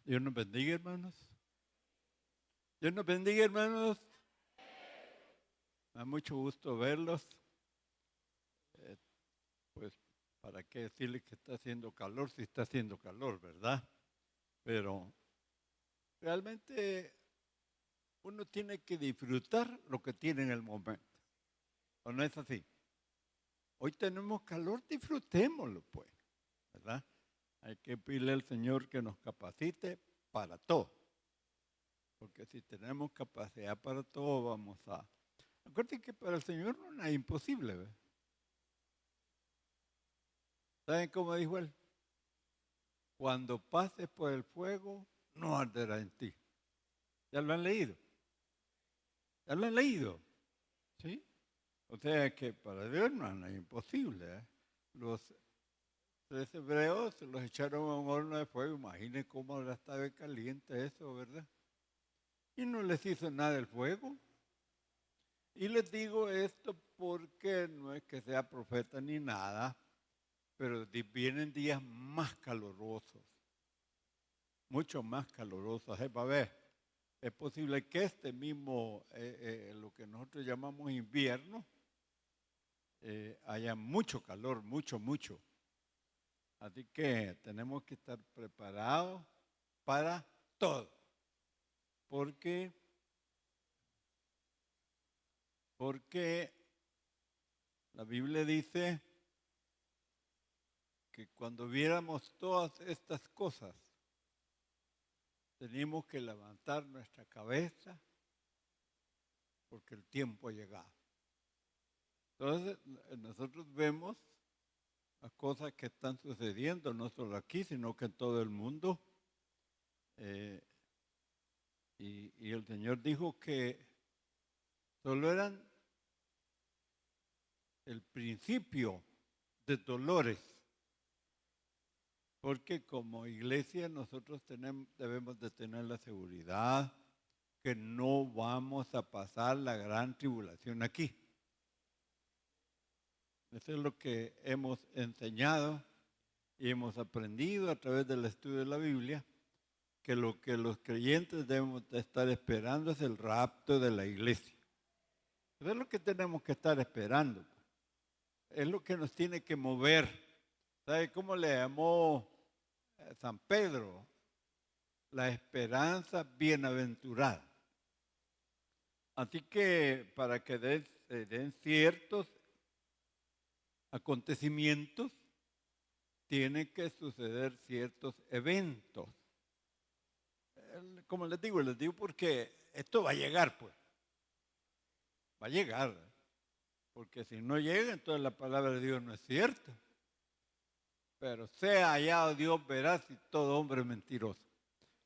Dios nos bendiga, hermanos. Dios nos bendiga, hermanos. Me da mucho gusto verlos. Eh, pues, ¿para qué decirles que está haciendo calor si está haciendo calor, verdad? Pero realmente uno tiene que disfrutar lo que tiene en el momento. ¿O no es así? Hoy tenemos calor, disfrutémoslo, pues, ¿verdad? Hay que pedirle al Señor que nos capacite para todo. Porque si tenemos capacidad para todo, vamos a... Acuérdense que para el Señor no es imposible, ¿verdad? ¿Saben cómo dijo él? Cuando pases por el fuego, no arderá en ti. ¿Ya lo han leído? ¿Ya lo han leído? ¿Sí? O sea que para Dios no es imposible. ¿Eh? Los tres hebreos se los echaron a un horno de fuego. Imaginen cómo ahora estaba caliente eso, ¿verdad? Y no les hizo nada el fuego. Y les digo esto porque no es que sea profeta ni nada, pero vienen días más calurosos, mucho más calurosos. Va a ver, es posible que este mismo, lo que nosotros llamamos invierno, haya mucho calor, mucho. Así que tenemos que estar preparados para todo, porque, porque la Biblia dice que cuando viéramos todas estas cosas, tenemos que levantar nuestra cabeza porque el tiempo ha llegado. Entonces, nosotros vemos las cosas que están sucediendo, no solo aquí, sino que en todo el mundo. Eh, y el Señor dijo que solo eran el principio de dolores, porque como iglesia nosotros debemos de tener la seguridad que no vamos a pasar la gran tribulación aquí. Eso es lo que hemos enseñado y hemos aprendido a través del estudio de la Biblia, que lo que los creyentes debemos de estar esperando es el rapto de la iglesia. Eso es lo que tenemos que estar esperando. Es lo que nos tiene que mover. ¿Sabe cómo le llamó San Pedro? La esperanza bienaventurada. Así que para que den ciertos acontecimientos, tienen que suceder ciertos eventos. Como les digo porque esto va a llegar, pues. Va a llegar. Porque si no llega, entonces la palabra de Dios no es cierta. Pero sea hallado Dios veraz y todo hombre es mentiroso.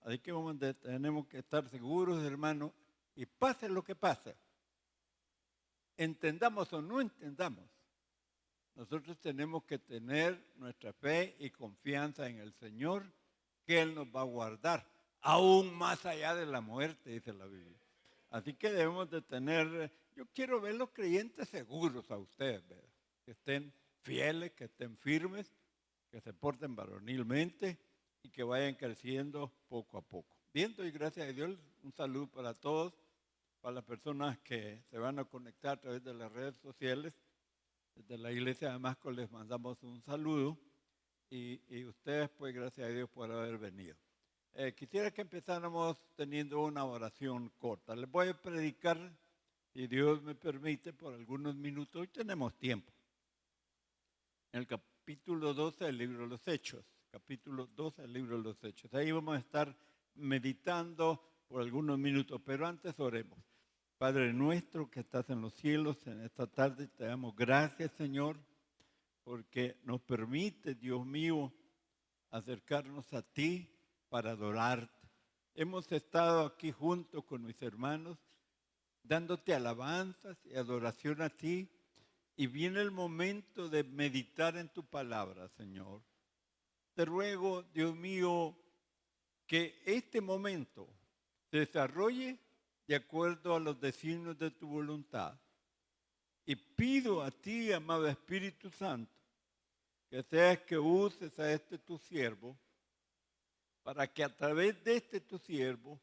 Así que tenemos que estar seguros, hermanos, y pase lo que pase, entendamos o no entendamos, nosotros tenemos que tener nuestra fe y confianza en el Señor, que Él nos va a guardar, aún más allá de la muerte, dice la Biblia. Así que debemos de tener, yo quiero ver los creyentes seguros a ustedes, ¿verdad? Que estén fieles, que estén firmes, que se porten varonilmente y que vayan creciendo poco a poco. Bien, doy gracias a Dios, un saludo para todos, para las personas que se van a conectar a través de las redes sociales. Desde la iglesia de Damasco les mandamos un saludo y ustedes, pues, gracias a Dios por haber venido. Quisiera que empezáramos teniendo una oración corta. Les voy a predicar, si Dios me permite, por algunos minutos. Hoy tenemos tiempo. En el capítulo 12 del libro de los Hechos. Capítulo 12 del libro de los Hechos. Ahí vamos a estar meditando por algunos minutos, pero antes oremos. Padre nuestro que estás en los cielos, en esta tarde te damos gracias, Señor, porque nos permite, Dios mío, acercarnos a ti para adorarte. Hemos estado aquí junto con mis hermanos, dándote alabanzas y adoración a ti, y viene el momento de meditar en tu palabra, Señor. Te ruego, Dios mío, que este momento se desarrolle de acuerdo a los designios de tu voluntad. Y pido a ti, amado Espíritu Santo, que seas que uses a este tu siervo para que a través de este tu siervo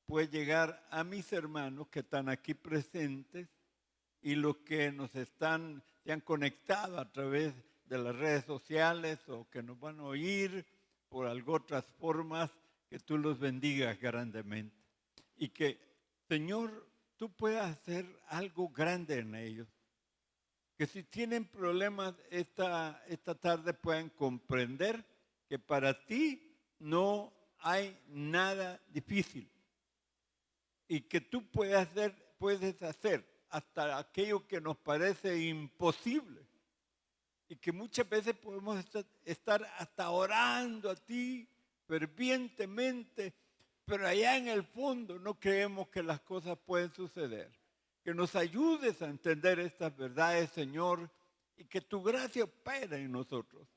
pueda llegar a mis hermanos que están aquí presentes y los que se han conectado a través de las redes sociales o que nos van a oír por algo otras formas, que tú los bendigas grandemente. Y que, Señor, tú puedas hacer algo grande en ellos. Que si tienen problemas esta tarde puedan comprender que para ti no hay nada difícil. Y que tú puedes hacer hasta aquello que nos parece imposible. Y que muchas veces podemos estar hasta orando a ti fervientemente, pero allá en el fondo no creemos que las cosas pueden suceder. Que nos ayudes a entender estas verdades, Señor, y que tu gracia opere en nosotros.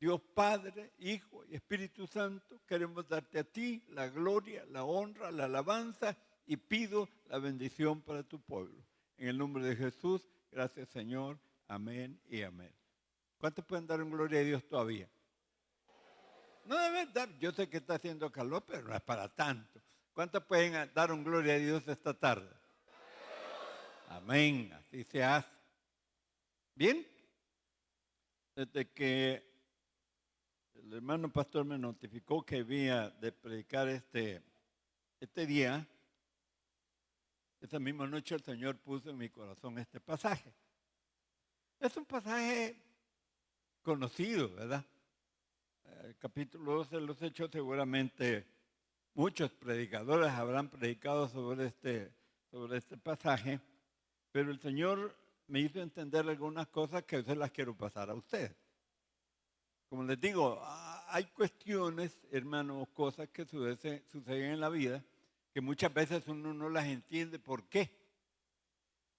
Dios Padre, Hijo y Espíritu Santo, queremos darte a ti la gloria, la honra, la alabanza y pido la bendición para tu pueblo. En el nombre de Jesús, gracias Señor, amén y amén. ¿Cuántos pueden dar un gloria a Dios todavía? No deben dar, yo sé que está haciendo calor, pero no es para tanto. ¿Cuántos pueden dar un gloria a Dios esta tarde? Amén, así se hace. Bien, desde que el hermano pastor me notificó que había de predicar este día, esa misma noche el Señor puso en mi corazón este pasaje. Es un pasaje conocido, ¿verdad? El capítulo 12 de los Hechos, seguramente muchos predicadores habrán predicado sobre este pasaje, pero el Señor me hizo entender algunas cosas que yo las quiero pasar a ustedes. Como les digo, hay cuestiones, hermanos, cosas que suceden en la vida que muchas veces uno no las entiende por qué.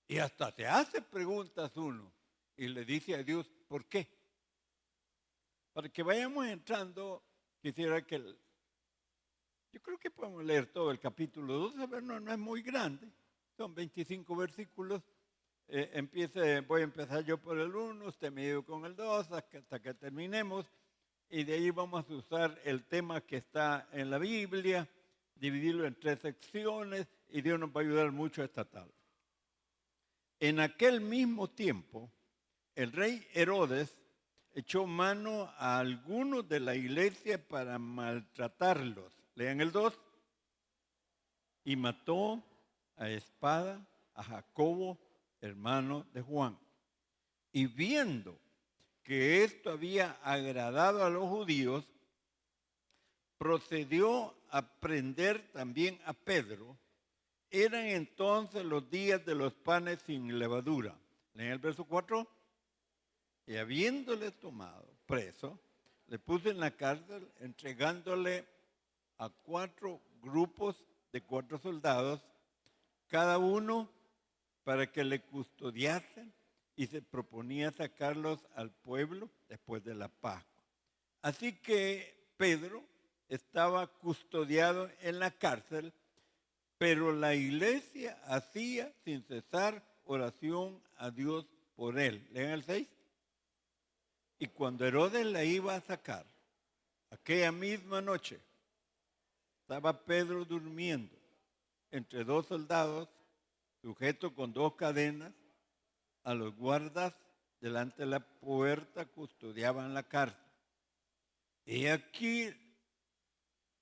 Y hasta se hace preguntas uno y le dice a Dios, ¿por qué? Para que vayamos entrando, quisiera yo creo que podemos leer todo el capítulo 12, pero no es muy grande, son 25 versículos. Voy a empezar yo por el 1, usted me ayuda con el 2 hasta que terminemos y de ahí vamos a usar el tema que está en la Biblia, dividirlo en 3 secciones y Dios nos va a ayudar mucho esta tarde. En aquel mismo tiempo, el rey Herodes echó mano a algunos de la iglesia para maltratarlos. Lean el 2. Y mató a espada a Jacobo, hermano de Juan. Y viendo que esto había agradado a los judíos, procedió a prender también a Pedro. Eran entonces los días de los panes sin levadura. Leen el verso 4. Y habiéndole tomado preso, le puso en la cárcel, entregándole a 4 grupos de 4 soldados, cada uno para que le custodiasen, y se proponía sacarlos al pueblo después de la Pascua. Así que Pedro estaba custodiado en la cárcel, pero la iglesia hacía sin cesar oración a Dios por él. Lean el 6. Y cuando Herodes la iba a sacar, aquella misma noche, estaba Pedro durmiendo entre 2 soldados, sujeto con 2 cadenas. A los guardas delante de la puerta custodiaban la cárcel. Y aquí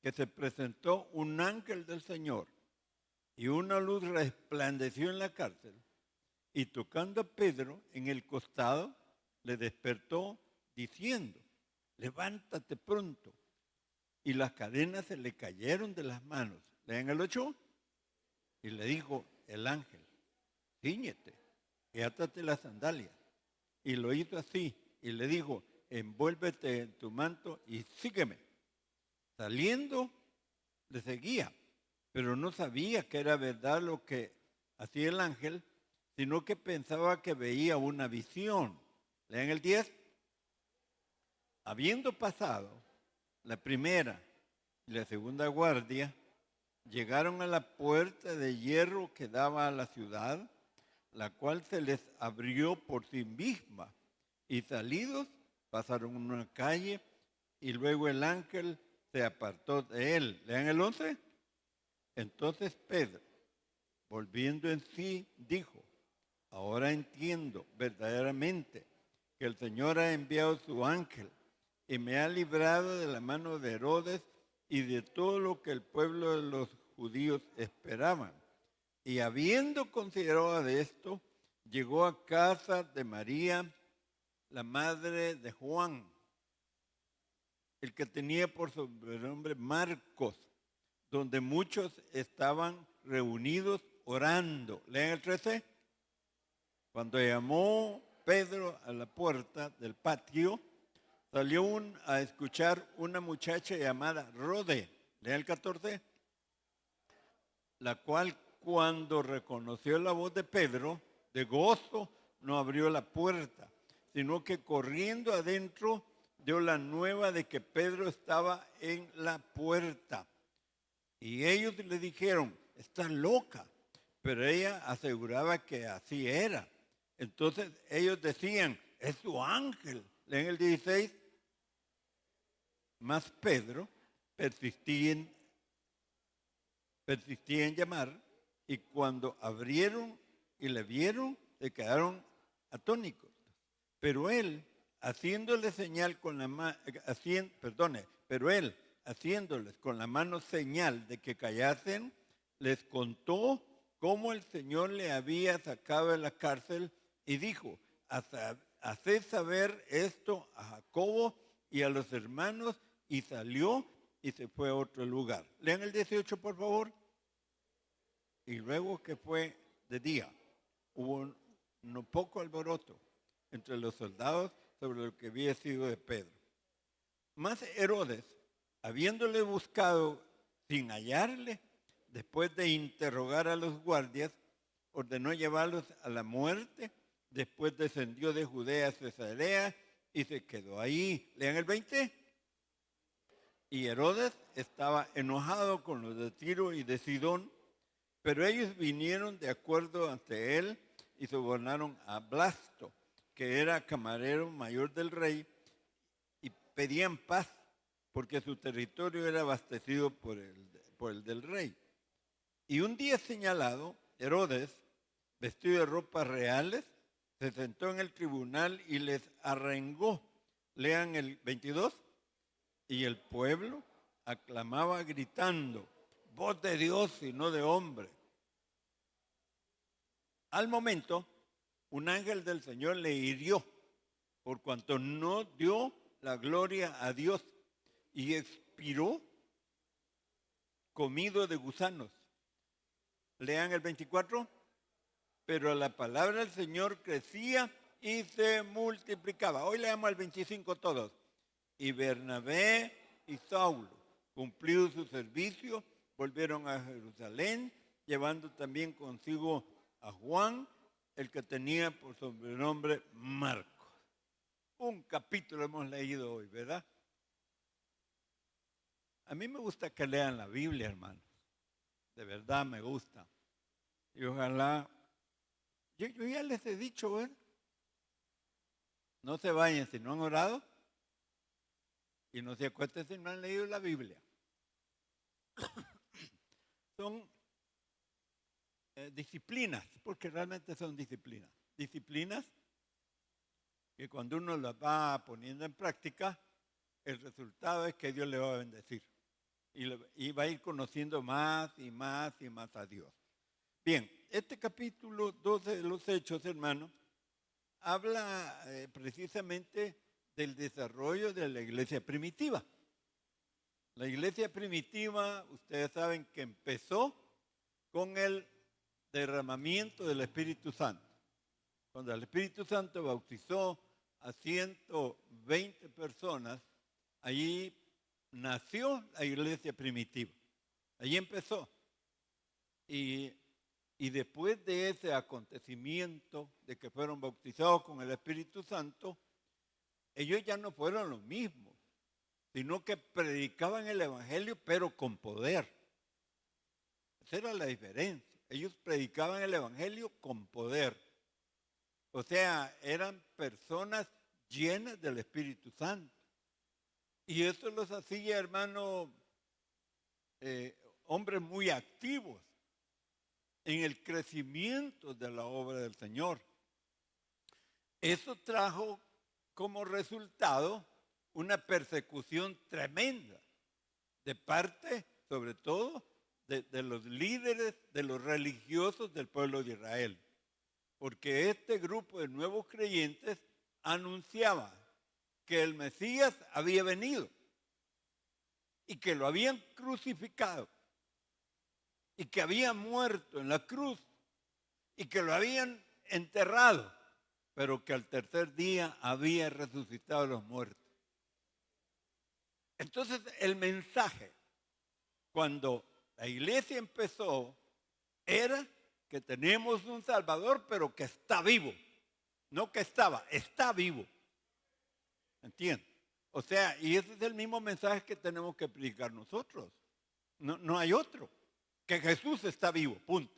que se presentó un ángel del Señor y una luz resplandeció en la cárcel, y tocando a Pedro en el costado, le despertó diciendo, levántate pronto. Y las cadenas se le cayeron de las manos. Lean el 8. Y le dijo el ángel, cíñete y átate las sandalias. Y lo hizo así y le dijo, envuélvete en tu manto y sígueme. Saliendo, le seguía, pero no sabía que era verdad lo que hacía el ángel, sino que pensaba que veía una visión. Lean el 10. Habiendo pasado la primera y la segunda guardia, llegaron a la puerta de hierro que daba a la ciudad, la cual se les abrió por sí misma, y salidos pasaron una calle, y luego el ángel se se apartó de él. Lean el 11. Entonces Pedro, volviendo en sí, dijo: ahora entiendo verdaderamente que el Señor ha enviado su ángel y me ha librado de la mano de Herodes y de todo lo que el pueblo de los judíos esperaban. Y habiendo considerado de esto, llegó a casa de María, la madre de Juan, el que tenía por sobrenombre Marcos, donde muchos estaban reunidos orando. Lean el 13. Cuando llamó Pedro a la puerta del patio, salió a escuchar una muchacha llamada Rode. Lean el 14. La cual, cuando reconoció la voz de Pedro, de gozo, no abrió la puerta, sino que corriendo adentro dio la nueva de que Pedro estaba en la puerta. Y ellos le dijeron: estás loca. Pero ella aseguraba que así era. Entonces ellos decían: es su ángel. Leen el 16. Mas Pedro persistía en llamar, y cuando abrieron y le vieron, se quedaron atónitos. Pero él, haciéndoles con la mano señal de que callasen, les contó cómo el Señor le había sacado de la cárcel y dijo: haced saber esto a Jacobo y a los hermanos, y salió y se fue a otro lugar. Lean el 18, por favor. Y luego que fue de día, hubo no poco alboroto entre los soldados sobre lo que había sido de Pedro. Mas Herodes, habiéndole buscado sin hallarle, después de interrogar a los guardias, ordenó llevarlos a la muerte. Después descendió de Judea a Cesarea y se quedó ahí. Lean el 20. Y Herodes estaba enojado con los de Tiro y de Sidón, pero ellos vinieron de acuerdo ante él y sobornaron a Blasto, que era camarero mayor del rey, y pedían paz, porque su territorio era abastecido por el del rey. Y un día señalado, Herodes, vestido de ropas reales, se sentó en el tribunal y les arrengó. Lean el 22. Y el pueblo aclamaba gritando: voz de Dios y no de hombre. Al momento, un ángel del Señor le hirió, por cuanto no dio la gloria a Dios, y expiró comido de gusanos. Lean el 24. Pero la palabra del Señor crecía y se multiplicaba. Hoy leamos el 25 todos. Y Bernabé y Saulo, cumplido su servicio, volvieron a Jerusalén, llevando también consigo a Juan, el que tenía por sobrenombre Marcos. Un capítulo hemos leído hoy, ¿verdad? A mí me gusta que lean la Biblia, hermanos. De verdad me gusta. Y ojalá, yo ya les he dicho, ¿verdad? No se vayan si no han orado. Y no se acuesten si no han leído la Biblia. Son disciplinas, porque realmente son disciplinas. Disciplinas que cuando uno las va poniendo en práctica, el resultado es que Dios le va a bendecir. Y va a ir conociendo más y más y más a Dios. Bien, este capítulo 12 de los Hechos, hermanos, habla precisamente del desarrollo de la iglesia primitiva. La iglesia primitiva, ustedes saben que empezó con el derramamiento del Espíritu Santo. Cuando el Espíritu Santo bautizó a 120 personas, allí nació la iglesia primitiva. Allí empezó. Y después de ese acontecimiento de que fueron bautizados con el Espíritu Santo, ellos ya no fueron los mismos, sino que predicaban el Evangelio, pero con poder. Esa era la diferencia. Ellos predicaban el Evangelio con poder. O sea, eran personas llenas del Espíritu Santo. Y eso los hacía, hermano, hombres muy activos en el crecimiento de la obra del Señor. Eso trajo como resultado una persecución tremenda de parte, sobre todo, de los líderes, de los religiosos del pueblo de Israel. Porque este grupo de nuevos creyentes anunciaba que el Mesías había venido y que lo habían crucificado y que había muerto en la cruz y que lo habían enterrado, pero que al tercer día había resucitado a los muertos. Entonces el mensaje, cuando la iglesia empezó, era que tenemos un Salvador, pero que está vivo. No que estaba, está vivo. ¿Entiendes? O sea, y ese es el mismo mensaje que tenemos que predicar nosotros. No hay otro. Que Jesús está vivo, punto.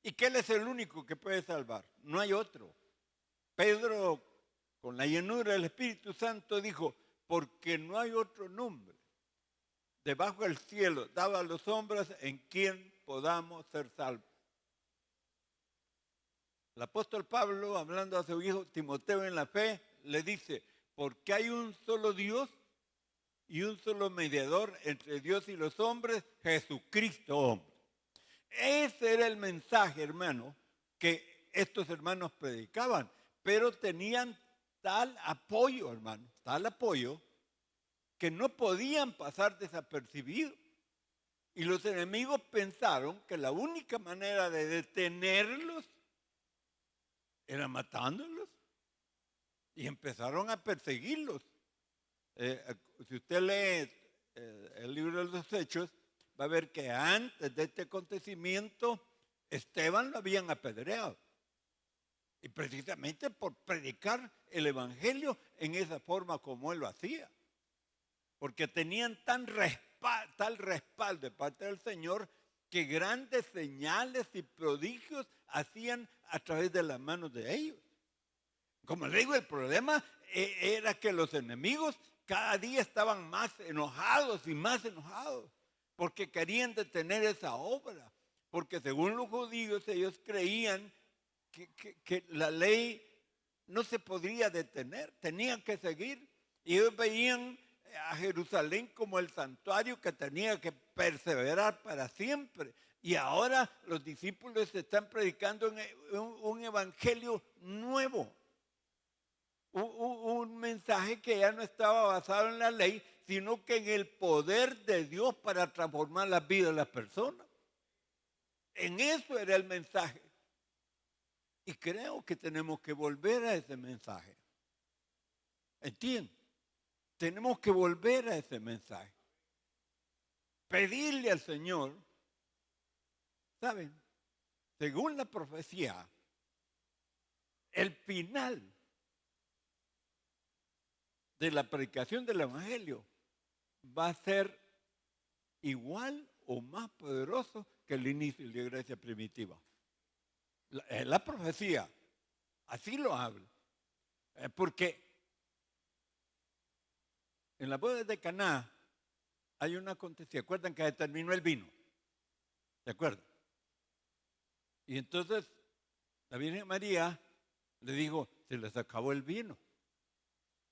Y que Él es el único que puede salvar. No hay otro. Pedro, con la llenura del Espíritu Santo, dijo, porque no hay otro nombre debajo del cielo dado a los hombres en quien podamos ser salvos. El apóstol Pablo, hablando a su hijo Timoteo en la fe, le dice, porque hay un solo Dios y un solo mediador entre Dios y los hombres, Jesucristo hombre. Ese era el mensaje, hermano, que estos hermanos predicaban, pero tenían tal apoyo, hermano, tal apoyo, que no podían pasar desapercibidos. Y los enemigos pensaron que la única manera de detenerlos era matándolos. Y empezaron a perseguirlos. Si usted lee el libro de los Hechos, va a ver que antes de este acontecimiento, Esteban lo habían apedreado. Y precisamente por predicar el Evangelio en esa forma como él lo hacía. Porque tenían tal respaldo de parte del Señor que grandes señales y prodigios hacían a través de las manos de ellos. Como le digo, el problema era que los enemigos cada día estaban más enojados y más enojados porque querían detener esa obra. Porque según los judíos ellos creían que la ley no se podría detener, tenían que seguir. Y ellos veían a Jerusalén como el santuario que tenía que perseverar para siempre. Y ahora los discípulos están predicando un evangelio nuevo. Un mensaje que ya no estaba basado en la ley, sino que en el poder de Dios para transformar la vida de las personas. En eso era el mensaje. Y creo que tenemos que volver a ese mensaje. ¿Entienden? Tenemos que volver a ese mensaje. Pedirle al Señor, ¿saben? Según la profecía, el final de la predicación del Evangelio va a ser igual o más poderoso que el inicio de la iglesia primitiva. La profecía, así lo habla. Porque en la boda de Caná hay una acontecimiento. ¿Se acuerdan que se terminó el vino? ¿Se acuerdan? Y entonces la Virgen María le dijo, se les acabó el vino.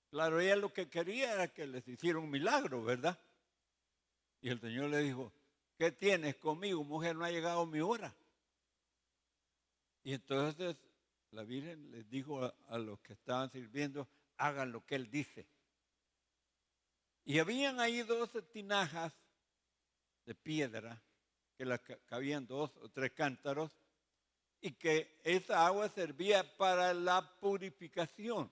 Claro, ella lo que quería era que les hiciera un milagro, ¿verdad? Y el Señor le dijo, ¿qué tienes conmigo, mujer? No ha llegado mi hora. Y entonces la Virgen les dijo a los que estaban sirviendo, hagan lo que Él dice. Y habían ahí 12 tinajas de piedra, que cabían 2 o 3 cántaros, y que esa agua servía para la purificación.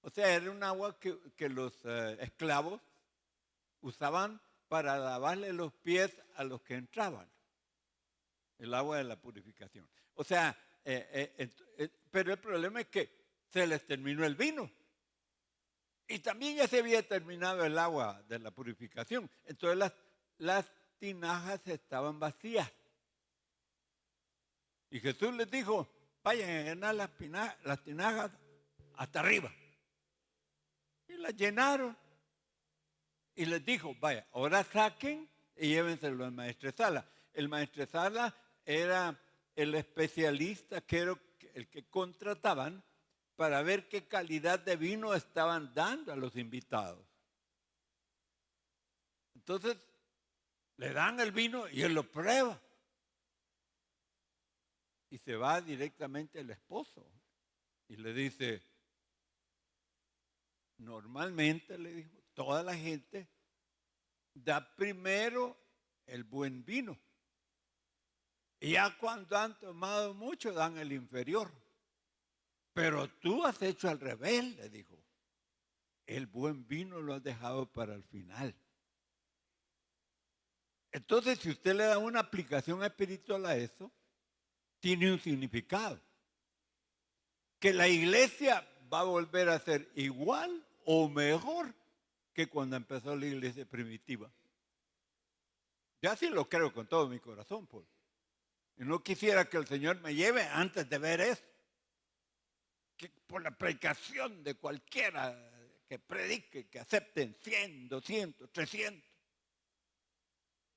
O sea, era un agua que los esclavos usaban para lavarle los pies a los que entraban. El agua de la purificación. O sea, pero el problema es que se les terminó el vino. Y también ya se había terminado el agua de la purificación. Entonces las tinajas estaban vacías. Y Jesús les dijo, vayan a llenar las tinajas hasta arriba. Y la llenaron. Y les dijo, vaya, ahora saquen y llévenselo al maestresala. El maestresala era el especialista, que era el que contrataban para ver qué calidad de vino estaban dando a los invitados. Entonces, le dan el vino y él lo prueba. Y se va directamente al esposo y le dice, normalmente, le dijo, toda la gente da primero el buen vino. Y ya cuando han tomado mucho, dan el inferior. Pero tú has hecho al revés, le dijo. El buen vino lo has dejado para el final. Entonces, si usted le da una aplicación espiritual a eso, tiene un significado. Que la iglesia va a volver a ser igual o mejor que cuando empezó la iglesia primitiva. Yo así lo creo con todo mi corazón, pues. Y no quisiera que el Señor me lleve antes de ver eso. Que por la predicación de cualquiera que predique, que acepten 100, 200, 300.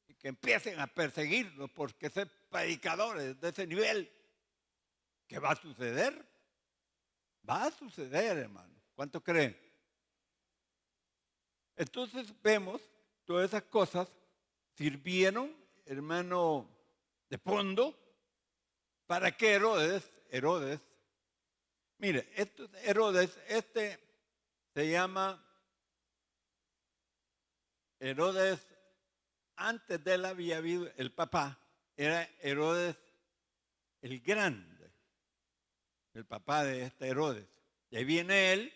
Y que empiecen a perseguirnos porque ser predicadores de ese nivel. ¿Qué va a suceder? Va a suceder, hermano. ¿Cuánto creen? Entonces vemos todas esas cosas sirvieron, hermano, de fondo para que Herodes, mire, Herodes, se llama Herodes, antes de él había habido el papá, era Herodes el Grande, el papá de este Herodes. Y ahí viene él,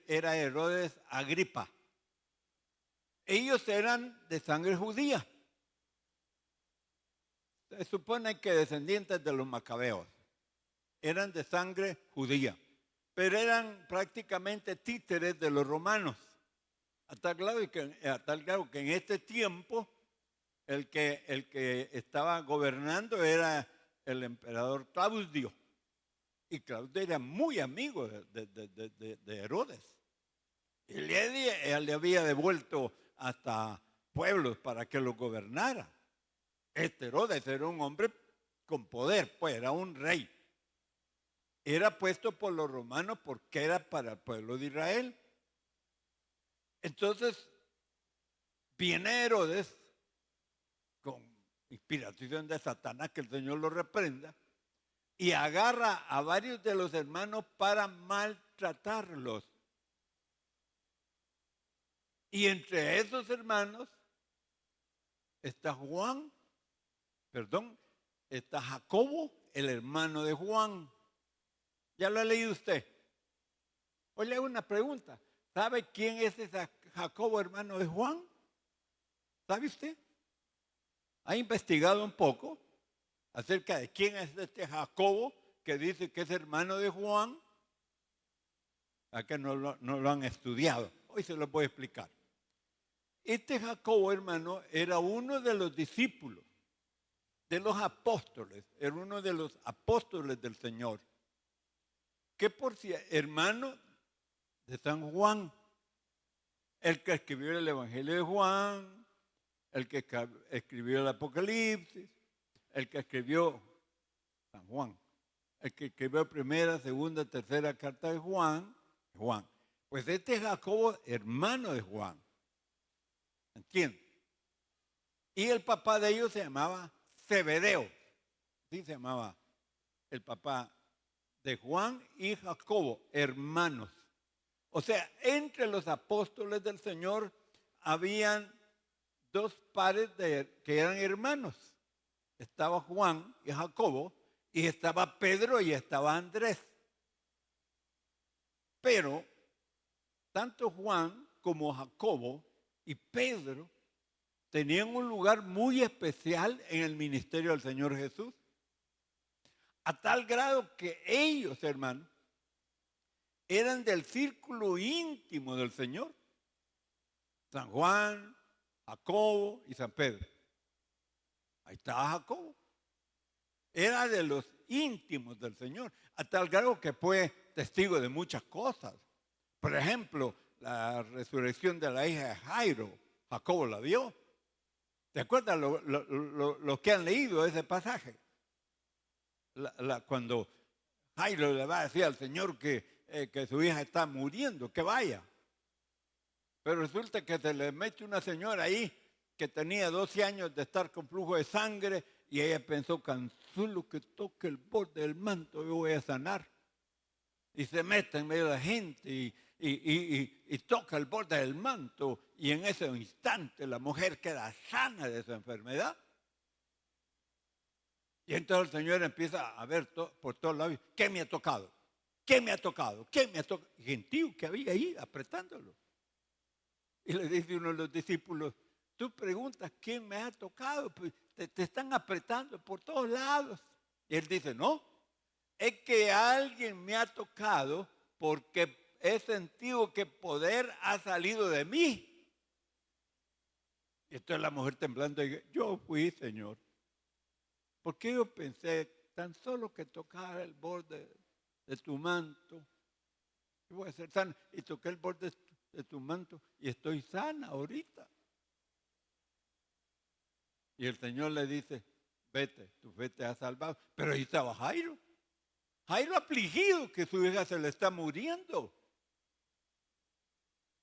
era Herodes Agripa. Ellos eran de sangre judía. Se supone que descendientes de los macabeos. Eran de sangre judía. Pero eran prácticamente títeres de los romanos. A tal grado que en este tiempo el que estaba gobernando era el emperador Claudio. Y Claudio era muy amigo de Herodes. Y él le había devuelto hasta pueblos para que lo gobernara. Este Herodes era un hombre con poder, pues era un rey. Era puesto por los romanos porque era para el pueblo de Israel. Entonces, viene Herodes con inspiración de Satanás, que el Señor lo reprenda, y agarra a varios de los hermanos para maltratarlos. Y entre esos hermanos está está Jacobo, el hermano de Juan. ¿Ya lo ha leído usted? Hoy le hago una pregunta. ¿Sabe quién es ese Jacobo, hermano de Juan? ¿Sabe usted? ¿Ha investigado un poco acerca de quién es este Jacobo que dice que es hermano de Juan? ¿A que no lo han estudiado? Hoy se lo voy a explicar. Este Jacobo, hermano, era uno de los discípulos, de los apóstoles, era uno de los apóstoles del Señor, que por si hermano de San Juan, el que escribió el Evangelio de Juan, el que escribió el Apocalipsis, el que escribió San Juan, el que escribió primera, segunda, tercera carta de Juan. Pues este es Jacobo, hermano de Juan. ¿Entiendes? Y el papá de ellos se llamaba Zebedeo. Sí se llamaba el papá de Juan y Jacobo, hermanos. O sea, entre los apóstoles del Señor habían dos pares que eran hermanos. Estaba Juan y Jacobo, y estaba Pedro y estaba Andrés. Pero tanto Juan como Jacobo y Pedro tenían un lugar muy especial en el ministerio del Señor Jesús. A tal grado que ellos, hermanos, eran del círculo íntimo del Señor. San Juan, Jacobo y San Pedro. Ahí estaba Jacobo. Era de los íntimos del Señor. A tal grado que fue testigo de muchas cosas. Por ejemplo, la resurrección de la hija de Jairo, Jacobo la vio. ¿Te acuerdas lo que han leído ese pasaje? Cuando Jairo le va a decir al Señor que su hija está muriendo, que vaya. Pero resulta que se le mete una señora ahí que tenía 12 años de estar con flujo de sangre y ella pensó, tan solo que toque el borde del manto yo voy a sanar. Y se mete en medio de la gente y toca el borde del manto y en ese instante la mujer queda sana de su enfermedad. Y entonces el Señor empieza a ver por todos lados, ¿qué me ha tocado? ¿Qué me ha tocado? ¿Qué me ha tocado? Gentío que había ahí apretándolo. Y le dice uno de los discípulos, tú preguntas, ¿quién me ha tocado? Pues te están apretando por todos lados. Y él dice, no, es que alguien me ha tocado porque he sentido que poder ha salido de mí. Y entonces la mujer temblando dice, yo fui, Señor. Porque yo pensé, tan solo que tocara el borde de tu manto, yo voy a ser sana. Y toqué el borde de tu manto y estoy sana ahorita. Y el Señor le dice, vete, tu fe te ha salvado. Pero ahí estaba Jairo. Jairo afligido que su hija se le está muriendo.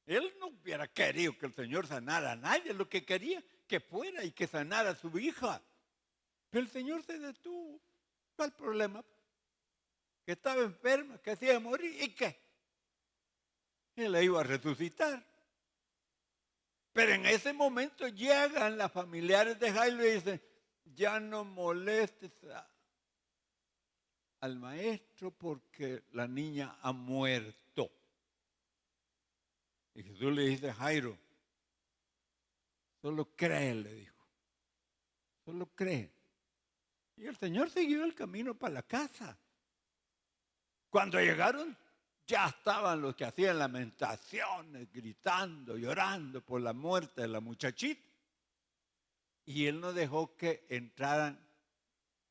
Él no hubiera querido que el Señor sanara a nadie, lo que quería que fuera y que sanara a su hija. Pero el Señor se detuvo. ¿Cuál problema? Que estaba enferma, que hacía morir. ¿Y qué? Él la iba a resucitar. Pero en ese momento llegan las familiares de Jairo y dicen, ya no molestes al maestro porque la niña ha muerto. Y Jesús le dice, Jairo, solo cree, le dijo. Solo cree. Y el Señor siguió el camino para la casa. Cuando llegaron, ya estaban los que hacían lamentaciones, gritando, llorando por la muerte de la muchachita. Y él no dejó que entraran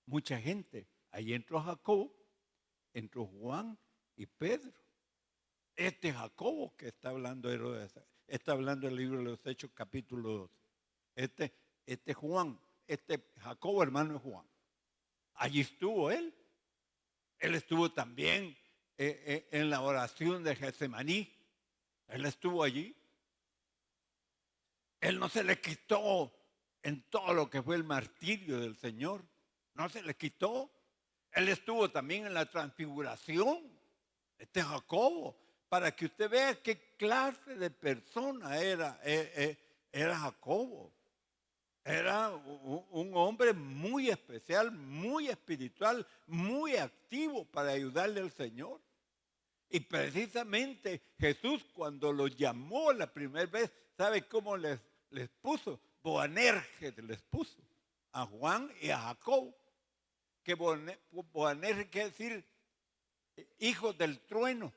mucha gente. Ahí entró Jacobo, entró Juan y Pedro. Este Jacobo que está hablando el libro de los Hechos capítulo 2. Este Juan, este Jacobo hermano de Juan. Allí estuvo él. Él estuvo también en la oración de Getsemaní. Él estuvo allí. Él no se le quitó en todo lo que fue el martirio del Señor. No se le quitó. Él estuvo también en la transfiguración. Este Jacobo, para que usted vea qué clase de persona era Jacobo. Era un hombre muy especial, muy espiritual, muy activo para ayudarle al Señor. Y precisamente Jesús cuando los llamó la primera vez, ¿sabe cómo les puso? Boanerges les puso a Juan y a Jacobo. Que Boanerges quiere decir hijos del trueno.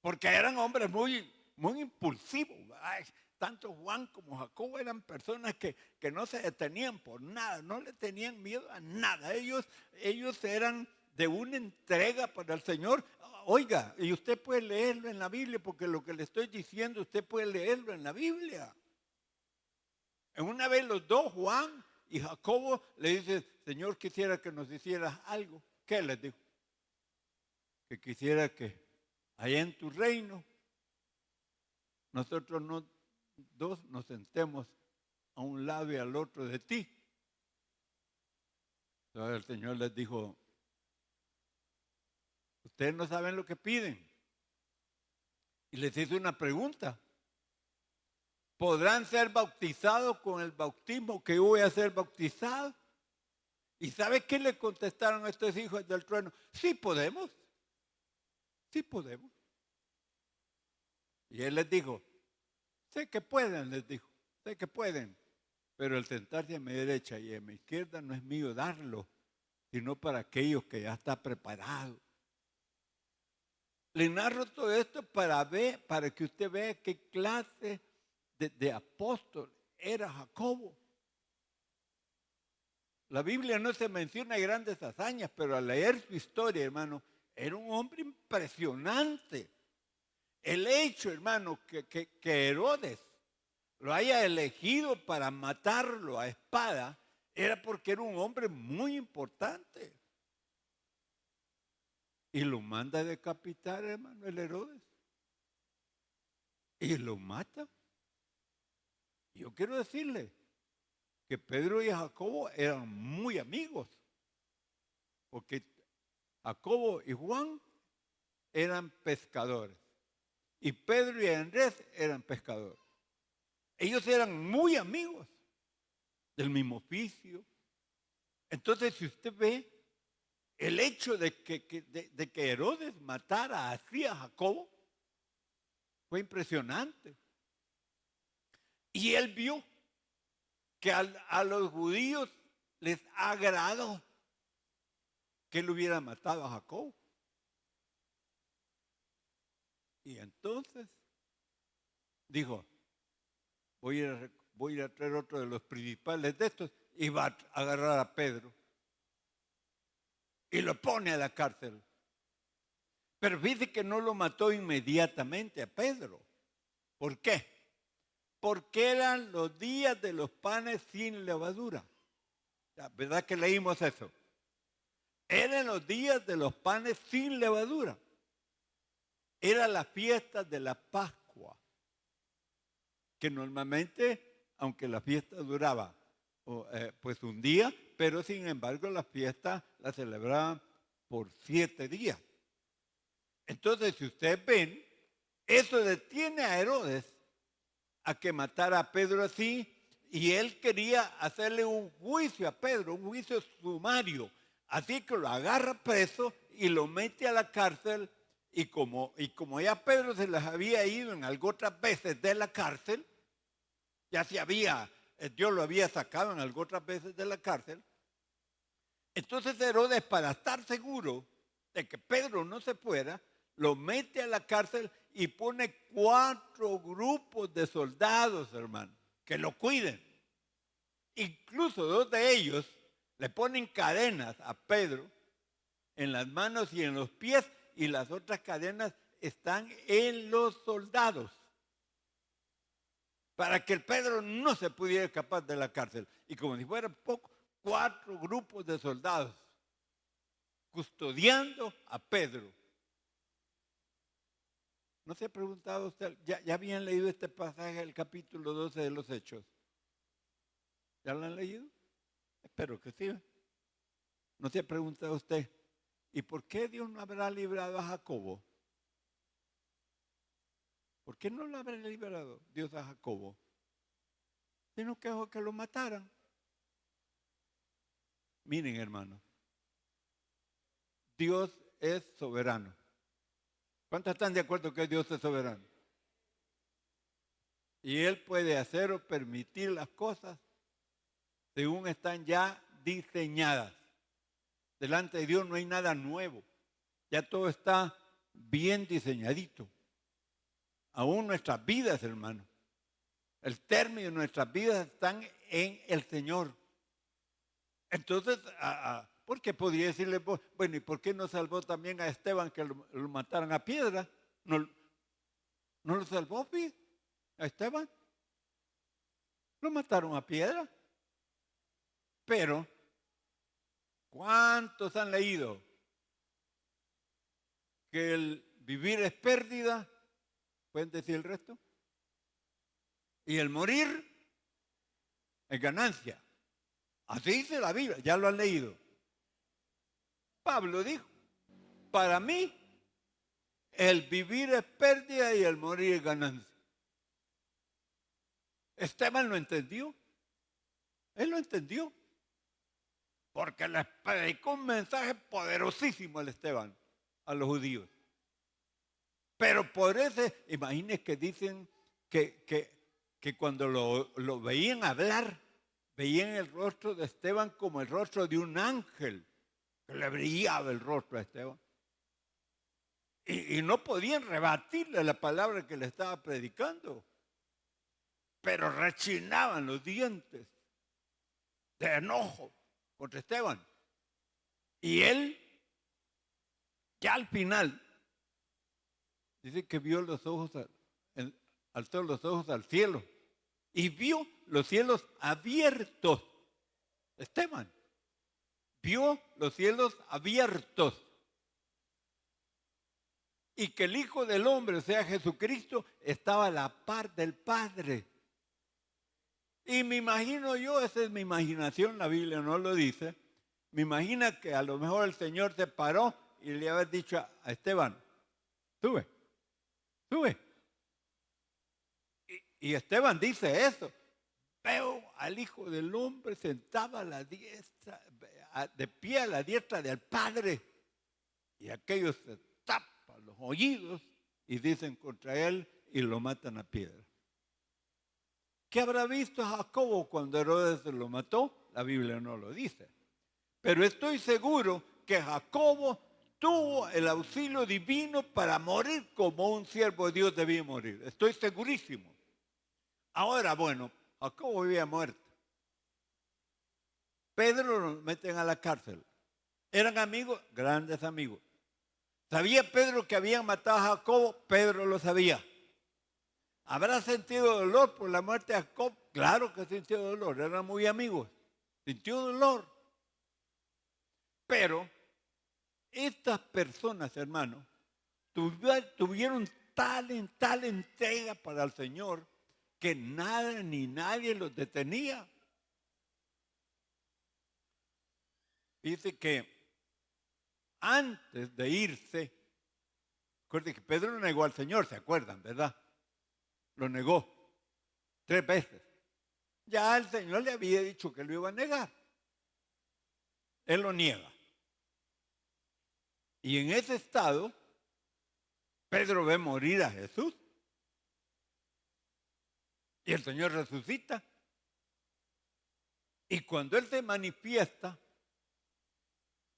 Porque eran hombres muy impulsivos. Ay, tanto Juan como Jacobo eran personas que no se detenían por nada, no le tenían miedo a nada. Ellos eran de una entrega para el Señor. Oiga, y usted puede leerlo en la Biblia, porque lo que le estoy diciendo, usted puede leerlo en la Biblia. En una vez los dos, Juan y Jacobo, le dicen, Señor, quisiera que nos hicieras algo. ¿Qué les dijo? Que quisiera que allá en tu reino, nosotros dos nos sentemos a un lado y al otro de ti. Entonces el Señor les dijo, ustedes no saben lo que piden. Y les hizo una pregunta. ¿Podrán ser bautizados con el bautismo que yo voy a ser bautizado? ¿Y sabe qué le contestaron a estos hijos del trueno? Sí podemos. Sí podemos. Y él les dijo, sé que pueden, les dijo, sé que pueden, pero el sentarse a mi derecha y a mi izquierda no es mío darlo, sino para aquellos que ya está preparado. Le narro todo esto para que usted vea qué clase de apóstol era Jacobo. La Biblia no se menciona grandes hazañas, pero al leer su historia, hermano, era un hombre impresionante. El hecho, hermano, que Herodes lo haya elegido para matarlo a espada, era porque era un hombre muy importante. Y lo manda a decapitar, hermano, el Herodes. Y lo mata. Yo quiero decirle que Pedro y Jacobo eran muy amigos. Porque Jacobo y Juan eran pescadores. Y Pedro y Andrés eran pescadores. Ellos eran muy amigos del mismo oficio. Entonces, si usted ve el hecho de que Herodes matara así a Jacobo, fue impresionante. Y él vio que a los judíos les agradó que él hubiera matado a Jacobo. Y entonces dijo, voy a ir a traer otro de los principales de estos y va a agarrar a Pedro. Y lo pone a la cárcel. Pero dice que no lo mató inmediatamente a Pedro. ¿Por qué? Porque eran los días de los panes sin levadura. ¿Verdad que leímos eso? Eran los días de los panes sin levadura. Era la fiesta de la Pascua. Que normalmente, aunque la fiesta duraba pues un día, pero sin embargo la fiesta la celebraban por 7 días. Entonces, si ustedes ven, eso detiene a Herodes a que matara a Pedro así, y él quería hacerle un juicio a Pedro, un juicio sumario. Así que lo agarra preso y lo mete a la cárcel, y como ya Pedro se les había ido en algo otras veces de la cárcel, ya Dios lo había sacado en algo otras veces de la cárcel, entonces Herodes, para estar seguro de que Pedro no se fuera, lo mete a la cárcel y pone 4 grupos de soldados, hermano, que lo cuiden. Incluso 2 de ellos le ponen cadenas a Pedro en las manos y en los pies, y las otras cadenas están en los soldados, para que el Pedro no se pudiera escapar de la cárcel. Y como si fuera poco, 4 grupos de soldados custodiando a Pedro. ¿No se ha preguntado usted? ¿Ya habían leído este pasaje del capítulo 12 de los Hechos? ¿Ya lo han leído? Espero que sí. ¿No se ha preguntado usted? ¿Y por qué Dios no habrá librado a Jacobo? ¿Por qué no lo habrá librado Dios a Jacobo? Sino que dejó que lo mataran. Miren, hermanos, Dios es soberano. ¿Cuántos están de acuerdo que Dios es soberano? Y Él puede hacer o permitir las cosas según están ya diseñadas. Delante de Dios no hay nada nuevo. Ya todo está bien diseñadito. Aún nuestras vidas, hermano. El término de nuestras vidas están en el Señor. Entonces, ¿por qué podría decirle, bueno, ¿y por qué no salvó también a Esteban que lo mataran a piedra? ¿No lo salvó, a Esteban? Lo mataron a piedra. Pero, ¿cuántos han leído que el vivir es pérdida? ¿Pueden decir el resto? Y el morir es ganancia. Así dice la Biblia, ya lo han leído. Pablo dijo, para mí el vivir es pérdida y el morir es ganancia. Esteban lo entendió. Él lo entendió. Porque les predicó un mensaje poderosísimo al Esteban, a los judíos. Pero por ese, imagínense que dicen que cuando lo veían hablar, veían el rostro de Esteban como el rostro de un ángel, que le brillaba el rostro a Esteban. Y no podían rebatirle la palabra que le estaba predicando, pero rechinaban los dientes de enojo contra Esteban. Y él, ya al final, Dice que vio los ojos, alzó los ojos al cielo y vio los cielos abiertos. Esteban vio los cielos abiertos y que el Hijo del Hombre, o sea, Jesucristo, estaba a la par del Padre. Y me imagino yo, esa es mi imaginación, la Biblia no lo dice, me imagino que a lo mejor el Señor se paró y le había dicho a Esteban, sube, sube. Y Esteban dice eso, veo al Hijo del Hombre sentado a la diestra, de pie a la diestra del Padre. Y aquellos se tapan los oídos y dicen contra él y lo matan a piedra. ¿Qué habrá visto Jacobo cuando Herodes lo mató? La Biblia no lo dice. Pero estoy seguro que Jacobo tuvo el auxilio divino para morir como un siervo de Dios debía morir. Estoy segurísimo. Ahora, bueno, Jacobo había muerto. Pedro lo meten a la cárcel. ¿Eran amigos? Grandes amigos. ¿Sabía Pedro que habían matado a Jacobo? Pedro lo sabía. ¿Habrá sentido dolor por la muerte de Jacob? Claro que sintió dolor, eran muy amigos. Sintió dolor. Pero estas personas, hermanos, tuvieron tal entrega para el Señor que nada ni nadie los detenía. Dice que antes de irse, recuerden que Pedro negó al Señor, ¿se acuerdan, verdad? Lo negó 3 veces. Ya el Señor le había dicho que lo iba a negar. Él lo niega. Y en ese estado, Pedro ve morir a Jesús. Y el Señor resucita. Y cuando Él se manifiesta,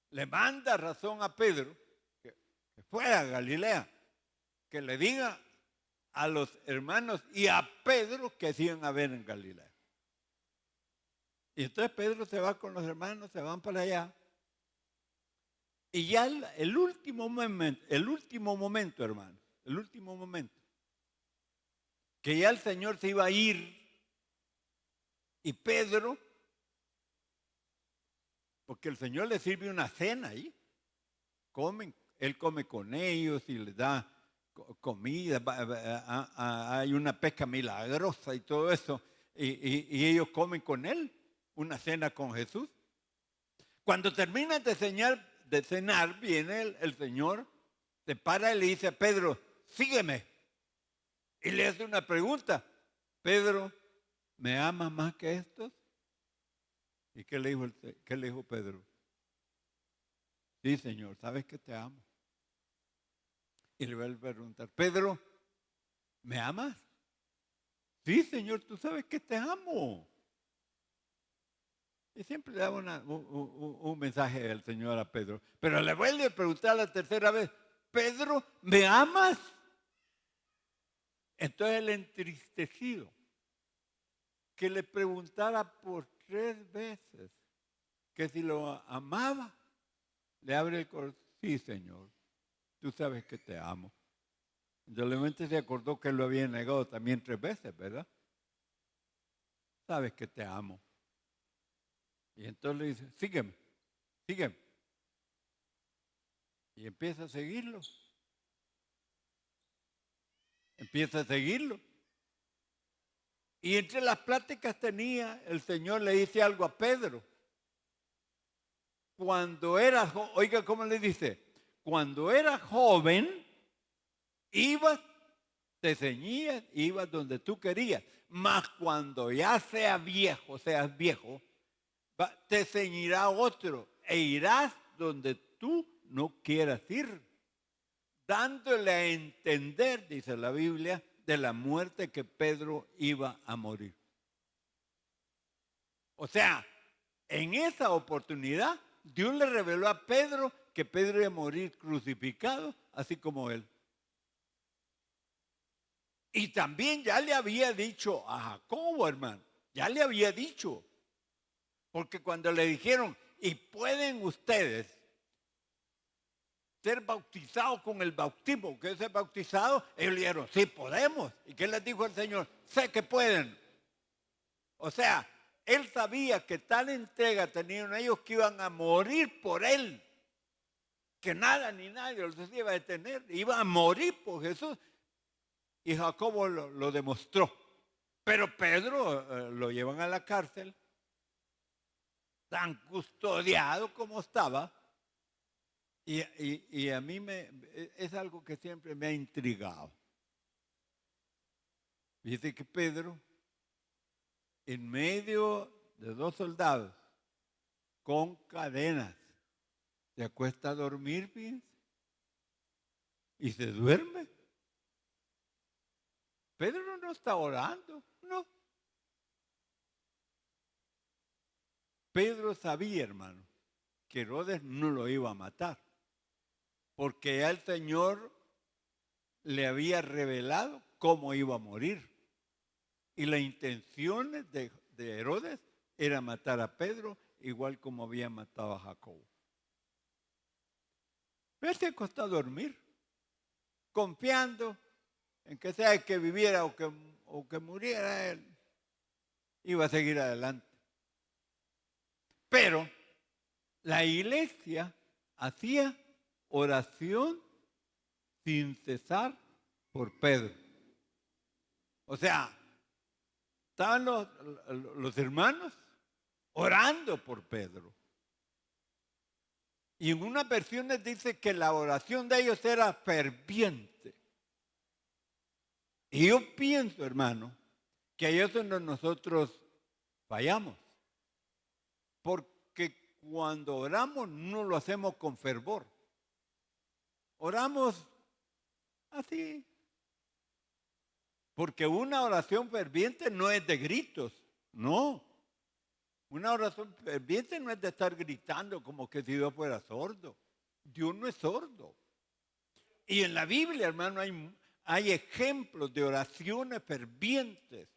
le manda razón a Pedro que fuera a Galilea, que le diga a los hermanos y a Pedro que se iban a ver en Galilea. Y entonces Pedro se va con los hermanos, se van para allá. Y ya el último momento, hermano, el último momento, que ya el Señor se iba a ir y Pedro, porque el Señor le sirve una cena ahí, él come con ellos y les da comida, hay una pesca milagrosa y todo eso, y ellos comen con él, una cena con Jesús. Cuando terminan de cenar, viene el Señor, se para y le dice a Pedro, sígueme. Y le hace una pregunta, Pedro, ¿me amas más que estos? ¿Y qué le dijo Pedro? Sí, Señor, sabes que te amo. Y le vuelve a preguntar, Pedro, ¿me amas? Sí, Señor, tú sabes que te amo. Y siempre le daba un mensaje del Señor a Pedro. Pero le vuelve a preguntar la tercera vez, Pedro, ¿me amas? Entonces el entristecido, que le preguntara por 3 veces que si lo amaba, le abre el corazón. Sí, Señor, tú sabes que te amo. Solamente se acordó que lo había negado también 3 veces, ¿verdad? Sabes que te amo. Y entonces le dice, sígueme, sígueme. Y empieza a seguirlo. Empieza a seguirlo. Y entre las pláticas tenía, el Señor le dice algo a Pedro. Cuando era, oiga cómo le dice, cuando era joven, ibas, te ceñías, ibas donde tú querías. Mas cuando ya seas viejo, te ceñirá otro e irás donde tú no quieras ir, dándole a entender, dice la Biblia, de la muerte que Pedro iba a morir. O sea, en esa oportunidad, Dios le reveló a Pedro que Pedro iba a morir crucificado, así como él. Y también ya le había dicho a Jacobo, hermano, ya le había dicho. Porque cuando le dijeron, y pueden ustedes ser bautizados con el bautismo, que ese bautizado, ellos le dijeron, sí podemos. ¿Y qué les dijo el Señor? Sé que pueden. O sea, él sabía que tal entrega tenían ellos que iban a morir por él, que nada ni nadie los iba a detener, iban a morir por Jesús. Y Jacobo lo demostró. Pero Pedro lo llevan a la cárcel, tan custodiado como estaba. Y a mí es algo que siempre me ha intrigado. Dice que Pedro, en medio de dos soldados, con cadenas, se acuesta a dormir, fíjense, y se duerme. Pedro no está orando, no. Pedro sabía, hermano, que Herodes no lo iba a matar, porque ya el Señor le había revelado cómo iba a morir. Y la intención de Herodes era matar a Pedro, igual como había matado a Jacobo. Pero él se acostó a dormir, confiando en que sea que viviera o que muriera él, iba a seguir adelante. Pero la iglesia hacía oración sin cesar por Pedro. O sea, estaban los hermanos orando por Pedro. Y en unas versiones dice que la oración de ellos era ferviente. Y yo pienso, hermano, que ahí es donde nosotros fallamos. Porque cuando oramos no lo hacemos con fervor. Oramos así. Porque una oración ferviente no es de gritos, no. Una oración ferviente no es de estar gritando como que si Dios fuera sordo. Dios no es sordo. Y en la Biblia, hermano, hay ejemplos de oraciones fervientes.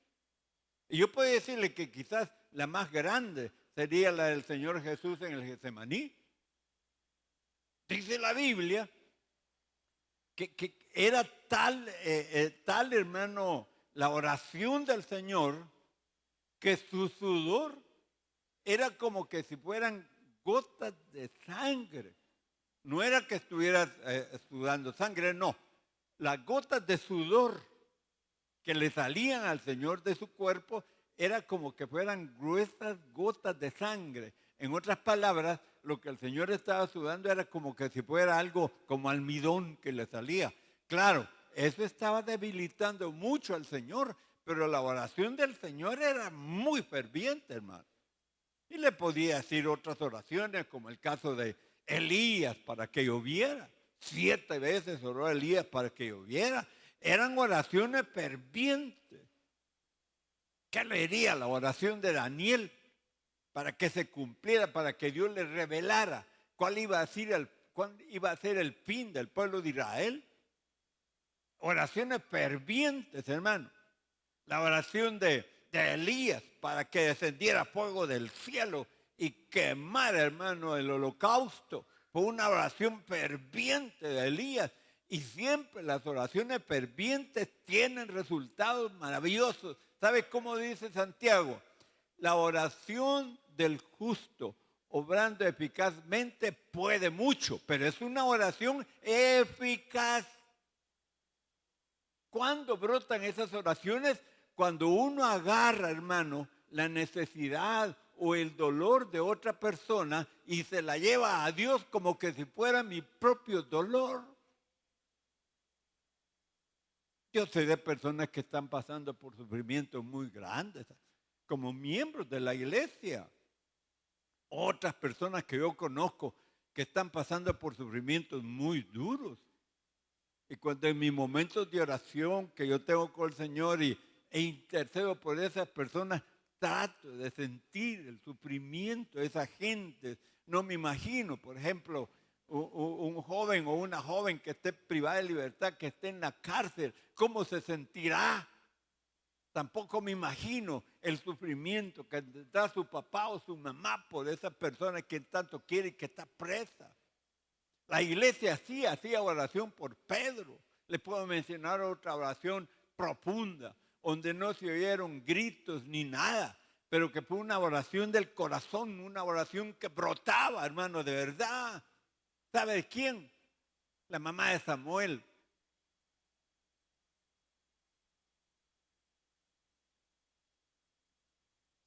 Y yo puedo decirle que quizás la más grande sería la del Señor Jesús en el Getsemaní. Dice la Biblia que era tal, hermano, la oración del Señor, que su sudor era como que si fueran gotas de sangre. No era que estuviera sudando sangre, no. Las gotas de sudor que le salían al Señor de su cuerpo era como que fueran gruesas gotas de sangre. En otras palabras, lo que el Señor estaba sudando era como que si fuera algo como almidón que le salía. Claro, eso estaba debilitando mucho al Señor, pero la oración del Señor era muy ferviente, hermano. Y le podía decir otras oraciones, como el caso de Elías para que lloviera. 7 veces oró Elías para que lloviera. Eran oraciones fervientes. ¿Qué le diría la oración de Daniel para que se cumpliera, para que Dios le revelara cuál iba a ser el fin del pueblo de Israel? Oraciones fervientes, hermano. La oración de Elías para que descendiera fuego del cielo y quemara, hermano, el holocausto. Fue una oración ferviente de Elías. Y siempre las oraciones fervientes tienen resultados maravillosos. ¿Sabe cómo dice Santiago? La oración del justo, obrando eficazmente, puede mucho, pero es una oración eficaz. ¿Cuándo brotan esas oraciones? Cuando uno agarra, hermano, la necesidad o el dolor de otra persona y se la lleva a Dios como que si fuera mi propio dolor. Yo sé de personas que están pasando por sufrimientos muy grandes, como miembros de la iglesia. Otras personas que yo conozco que están pasando por sufrimientos muy duros. Y cuando en mis momentos de oración que yo tengo con el Señor e intercedo por esas personas, trato de sentir el sufrimiento de esa gente. No me imagino, por ejemplo, un joven o una joven que esté privada de libertad, que esté en la cárcel, ¿cómo se sentirá? Tampoco me imagino el sufrimiento que da su papá o su mamá por esa persona que tanto quiere y que está presa. La iglesia hacía oración por Pedro. Le puedo mencionar otra oración profunda, donde no se oyeron gritos ni nada, pero que fue una oración del corazón, una oración que brotaba, hermano, de verdad. ¿Sabe de quién? La mamá de Samuel.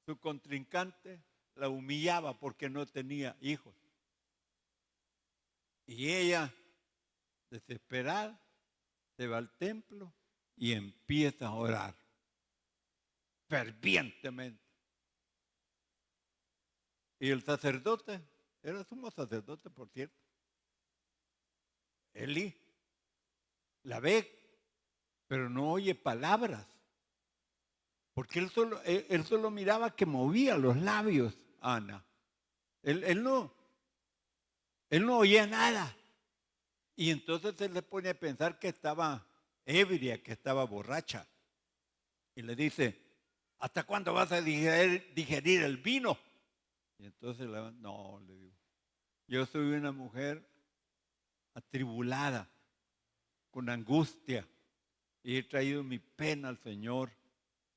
Su contrincante la humillaba porque no tenía hijos. Y ella, desesperada, se va al templo y empieza a orar fervientemente. Y el sacerdote, era sumo sacerdote, por cierto, Elí, la ve, pero no oye palabras. Porque él solo miraba que movía los labios, Ana. Él no oía nada. Y entonces él se pone a pensar que estaba ebria, que estaba borracha. Y le dice, ¿hasta cuándo vas a digerir el vino? Y entonces no, le digo, yo soy una mujer atribulada, con angustia, y he traído mi pena al Señor.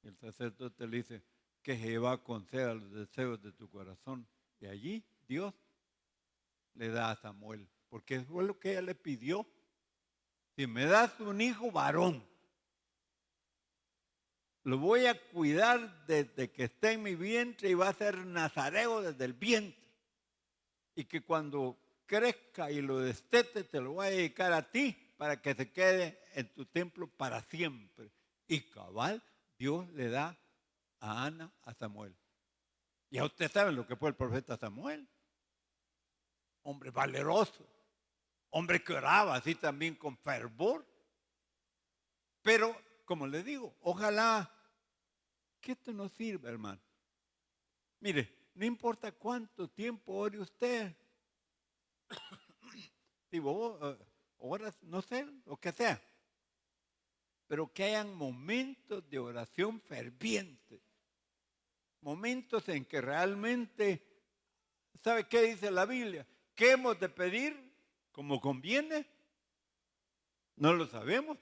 Y el sacerdote le dice, que Jehová conceda los deseos de tu corazón. Y allí Dios le da a Samuel, porque fue lo que ella le pidió. Si me das un hijo varón, lo voy a cuidar desde que esté en mi vientre y va a ser nazareo desde el vientre. Y que cuando crezca y lo destete, te lo voy a dedicar a ti para que se quede en tu templo para siempre. Y cabal, Dios le da a Ana a Samuel. Ya ustedes saben lo que fue el profeta Samuel. Hombre valeroso, hombre que oraba así también con fervor. Pero, como le digo, ojalá que esto nos sirva, hermano. Mire, no importa cuánto tiempo ore usted. Si vos oras, no sé, lo que sea. Pero que hayan momentos de oración ferviente. Momentos en que realmente, ¿sabe qué dice la Biblia? ¿Qué hemos de pedir como conviene? No lo sabemos.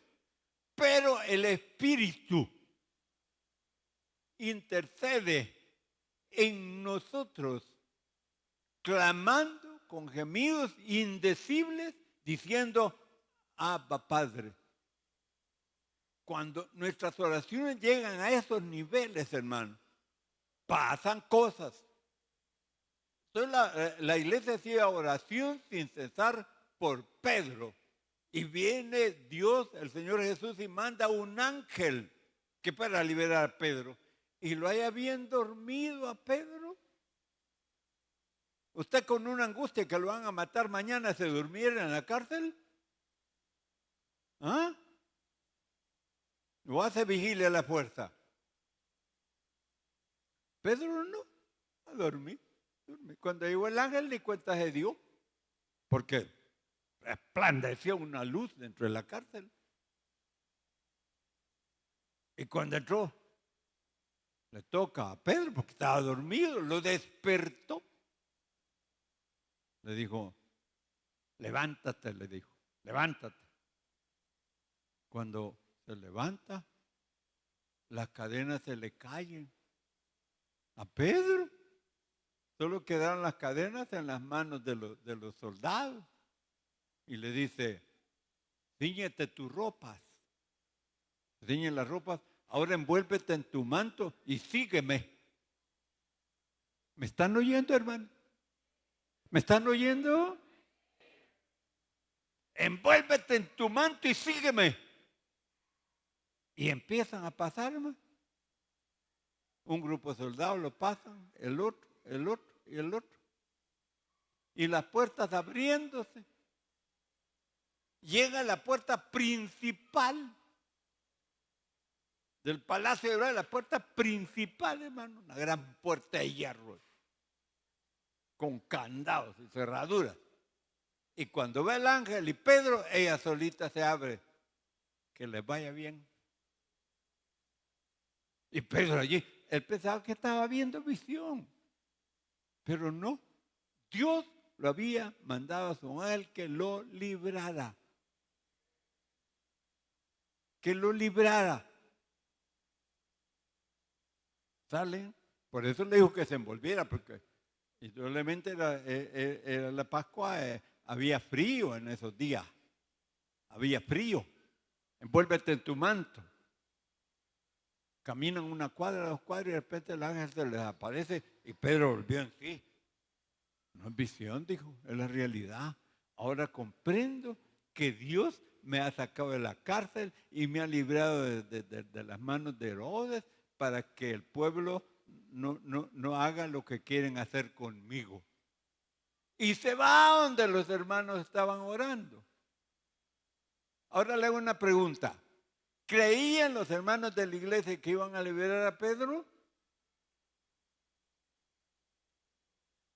Pero el Espíritu intercede en nosotros, clamando con gemidos indecibles, diciendo, Abba Padre. Cuando nuestras oraciones llegan a esos niveles, hermano, pasan cosas. Entonces la iglesia hacía oración sin cesar por Pedro. Y viene Dios, el Señor Jesús, y manda un ángel que para liberar a Pedro. Y lo haya bien dormido a Pedro. Usted con una angustia que lo van a matar mañana, ¿se durmiera en la cárcel? ¿Ah? ¿O hace vigilia a la fuerza? Pedro no, a dormir. Cuando llegó el ángel ni cuenta se dio, porque resplandeció una luz dentro de la cárcel. Y cuando entró, le toca a Pedro, porque estaba dormido, lo despertó. Le dijo, levántate, le dijo, levántate. Cuando se levanta, las cadenas se le caen a Pedro. Solo quedaron las cadenas en las manos de los soldados. Y le dice, cíñete tus ropas. Ciñe las ropas, ahora envuélvete en tu manto y sígueme. ¿Me están oyendo, hermano? ¿Me están oyendo? Envuélvete en tu manto y sígueme. Y empiezan a pasar, hermano. Un grupo de soldados lo pasan, el otro y el otro. Y las puertas abriéndose. Llega a la puerta principal del Palacio de Herodes, la puerta principal, hermano, una gran puerta de hierro, con candados y cerraduras. Y cuando ve el ángel y Pedro, ella solita se abre. Que les vaya bien. Y Pedro allí, él pensaba que estaba viendo visión. Pero no, Dios lo había mandado a su ángel que lo librara. Que lo librara. ¿Salen? Por eso le dijo que se envolviera, porque indudablemente era la Pascua, había frío en esos días. Había frío. Envuélvete en tu manto. Caminan una cuadra, 2 cuadras y de repente el ángel se les aparece y Pedro volvió en sí. No es visión, dijo, es la realidad. Ahora comprendo que Dios me ha sacado de la cárcel y me ha librado de las manos de Herodes para que el pueblo no haga lo que quieren hacer conmigo. Y se va donde los hermanos estaban orando. Ahora le hago una pregunta. ¿Creían los hermanos de la iglesia que iban a liberar a Pedro?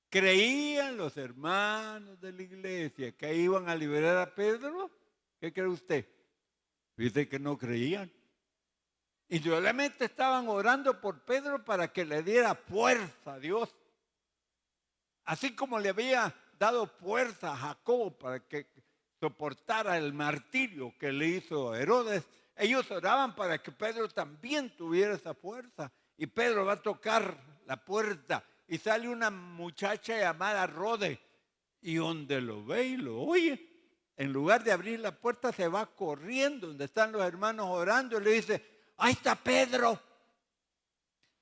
¿Creían los hermanos de la iglesia que iban a liberar a Pedro? ¿Qué cree usted? Dice que no creían. Indudablemente estaban orando por Pedro para que le diera fuerza a Dios. Así como le había dado fuerza a Jacobo para que soportara el martirio que le hizo Herodes, ellos oraban para que Pedro también tuviera esa fuerza. Y Pedro va a tocar la puerta y sale una muchacha llamada Rode. Y donde lo ve y lo oye, en lugar de abrir la puerta se va corriendo donde están los hermanos orando y le dice, ahí está Pedro.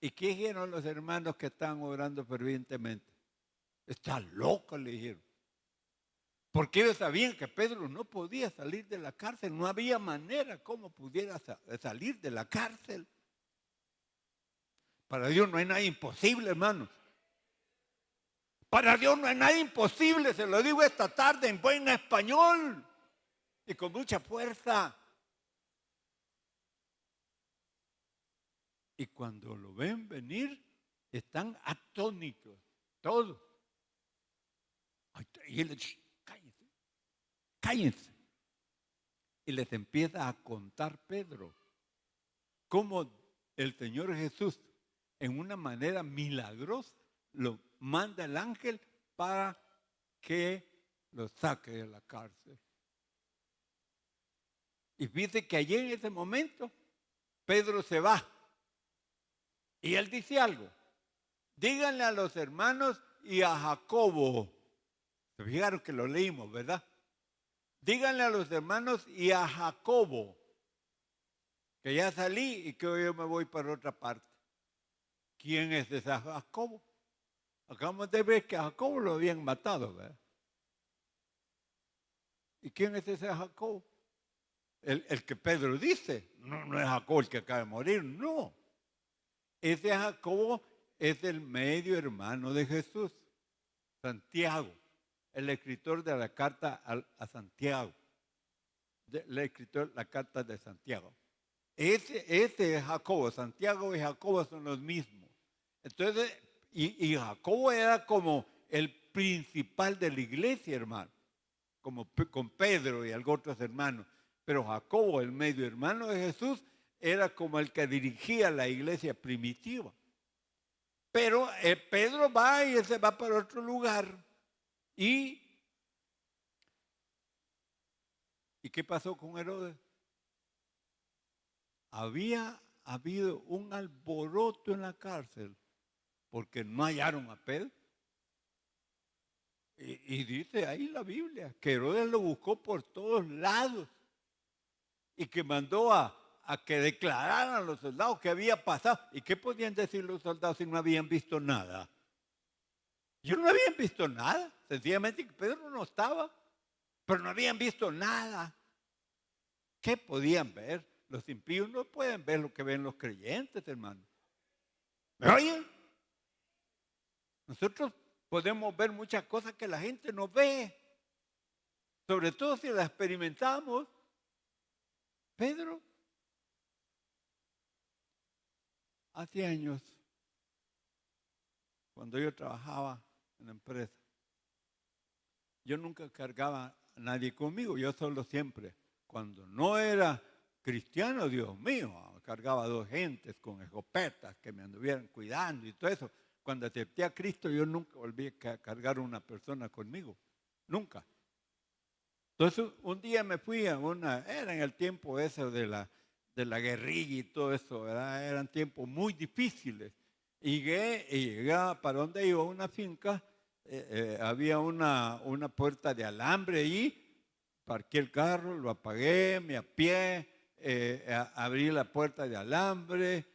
¿Y qué dijeron los hermanos que estaban orando fervientemente? Está loco, le dijeron. Porque ellos sabían que Pedro no podía salir de la cárcel. No había manera como pudiera salir de la cárcel. Para Dios no hay nada imposible, hermanos. Para Dios no hay nada imposible. Se lo digo esta tarde en buen español. Y con mucha fuerza. Y cuando lo ven venir, están atónitos. Todos. Y él dice, cállense, cállense. Y les empieza a contar Pedro cómo el Señor Jesús, en una manera milagrosa, lo manda el ángel para que lo saque de la cárcel. Y fíjate que allí en ese momento, Pedro se va. Y él dice algo. Díganle a los hermanos y a Jacobo. Se fijaron que lo leímos, ¿verdad? Díganle a los hermanos y a Jacobo que ya salí y que hoy yo me voy para otra parte. ¿Quién es ese Jacobo? Acabamos de ver que a Jacobo lo habían matado, ¿verdad? ¿Y quién es ese Jacobo? El que Pedro dice. No es Jacobo el que acaba de morir, no. Ese Jacobo es el medio hermano de Jesús, Santiago, el escritor de la carta a Santiago, el escritor de la carta de Santiago. Ese es Jacobo. Santiago y Jacobo son los mismos. Entonces, y Jacobo era como el principal de la iglesia, hermano, como con Pedro y algunos otros hermanos. Pero Jacobo, el medio hermano de Jesús, era como el que dirigía la iglesia primitiva. Pero Pedro va y él se va para otro lugar. ¿Y qué pasó con Herodes? Había habido un alboroto en la cárcel porque no hallaron a Pedro. Y dice ahí la Biblia que Herodes lo buscó por todos lados y que mandó a que declararan a los soldados qué había pasado. ¿Y qué podían decir los soldados si no habían visto nada? Ellos no habían visto nada, sencillamente que Pedro no estaba, pero no habían visto nada. ¿Qué podían ver? Los impíos no pueden ver lo que ven los creyentes, hermano. ¿Me oyen? Nosotros podemos ver muchas cosas que la gente no ve, sobre todo si las experimentamos. Pedro, hace años, cuando yo trabajaba en la empresa, yo nunca cargaba a nadie conmigo, yo solo siempre. Cuando no era cristiano, Dios mío, cargaba 2 gentes con escopetas que me anduvieran cuidando y todo eso. Cuando acepté a Cristo, yo nunca volví a cargar a una persona conmigo. Nunca. Entonces, un día me fui a era en el tiempo ese de la guerrilla y todo eso, ¿verdad? Eran tiempos muy difíciles. Y llegué para donde iba, una finca, había una puerta de alambre allí, parqué el carro, lo apagué, me apié, abrí la puerta de alambre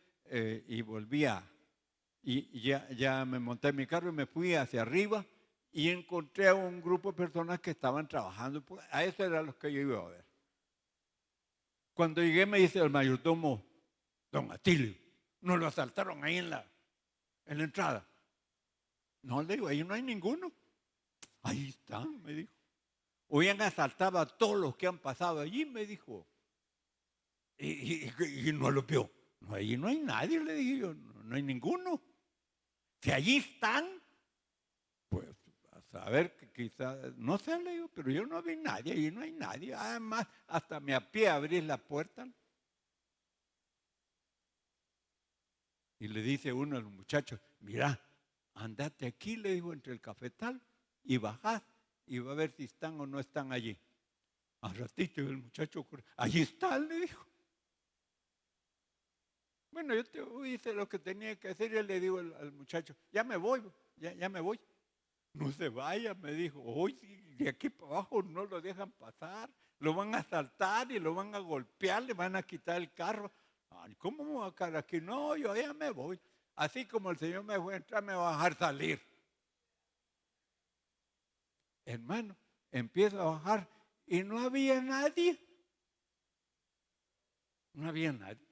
y volvía. Y ya me monté en mi carro y me fui hacia arriba y encontré a un grupo de personas que estaban trabajando. A eso era lo que yo iba a ver. Cuando llegué me dice el mayordomo, don Atilio, nos lo asaltaron ahí en la entrada. No, le digo, ahí no hay ninguno. Ahí están, me dijo. Hubieran asaltado a todos los que han pasado allí, me dijo. Y no lo vio. No, ahí no hay nadie, le dije yo, no hay ninguno. Si allí están, pues a saber que quizás, no sé, le digo, pero yo no vi nadie, allí no hay nadie. Además, hasta me apié a abrir la puerta. Y le dice uno a los muchachos, mira, andate aquí, le dijo, entre el cafetal y bajad y va a ver si están o no están allí. Al ratito el muchacho, allí están, le dijo. Bueno, yo hice lo que tenía que hacer y le digo al muchacho, ya me voy, ya me voy. No se vaya, me dijo, hoy de aquí para abajo no lo dejan pasar, lo van a asaltar y lo van a golpear, le van a quitar el carro. Ay, ¿cómo me voy a quedar aquí? No, yo ya me voy. Así como el Señor me dejó entrar, me va a dejar salir. Hermano, empiezo a bajar y no había nadie. No había nadie.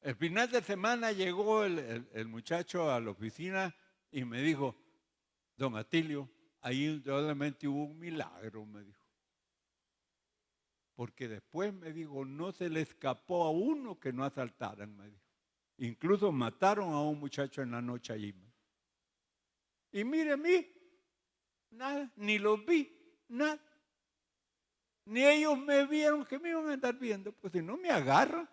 El final de semana llegó el muchacho a la oficina y me dijo, don Atilio, ahí indudablemente hubo un milagro, me dijo. Porque después me dijo, no se le escapó a uno que no asaltaran, me dijo. Incluso mataron a un muchacho en la noche allí. Y mire a mí, nada, ni los vi, nada. Ni ellos me vieron que me iban a andar viendo, pues si no me agarran.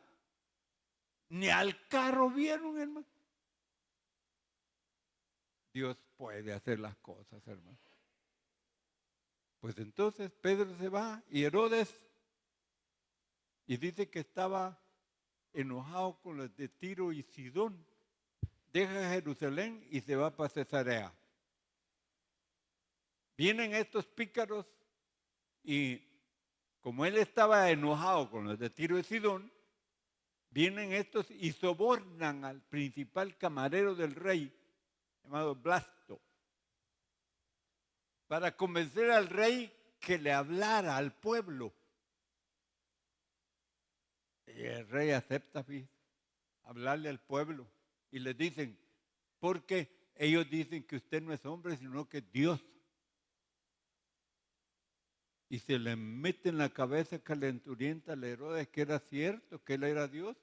Ni al carro vieron, hermano. Dios puede hacer las cosas, hermano. Pues entonces Pedro se va y Herodes, y dice que estaba enojado con los de Tiro y Sidón. Deja Jerusalén y se va para Cesarea. Vienen estos pícaros y como él estaba enojado con los de Tiro y Sidón, vienen estos y sobornan al principal camarero del rey, llamado Blasto, para convencer al rey que le hablara al pueblo. Y el rey acepta hablarle al pueblo y les dicen, porque ellos dicen que usted no es hombre, sino que es Dios. Y se le mete en la cabeza calenturienta a Herodes que era cierto, que él era Dios.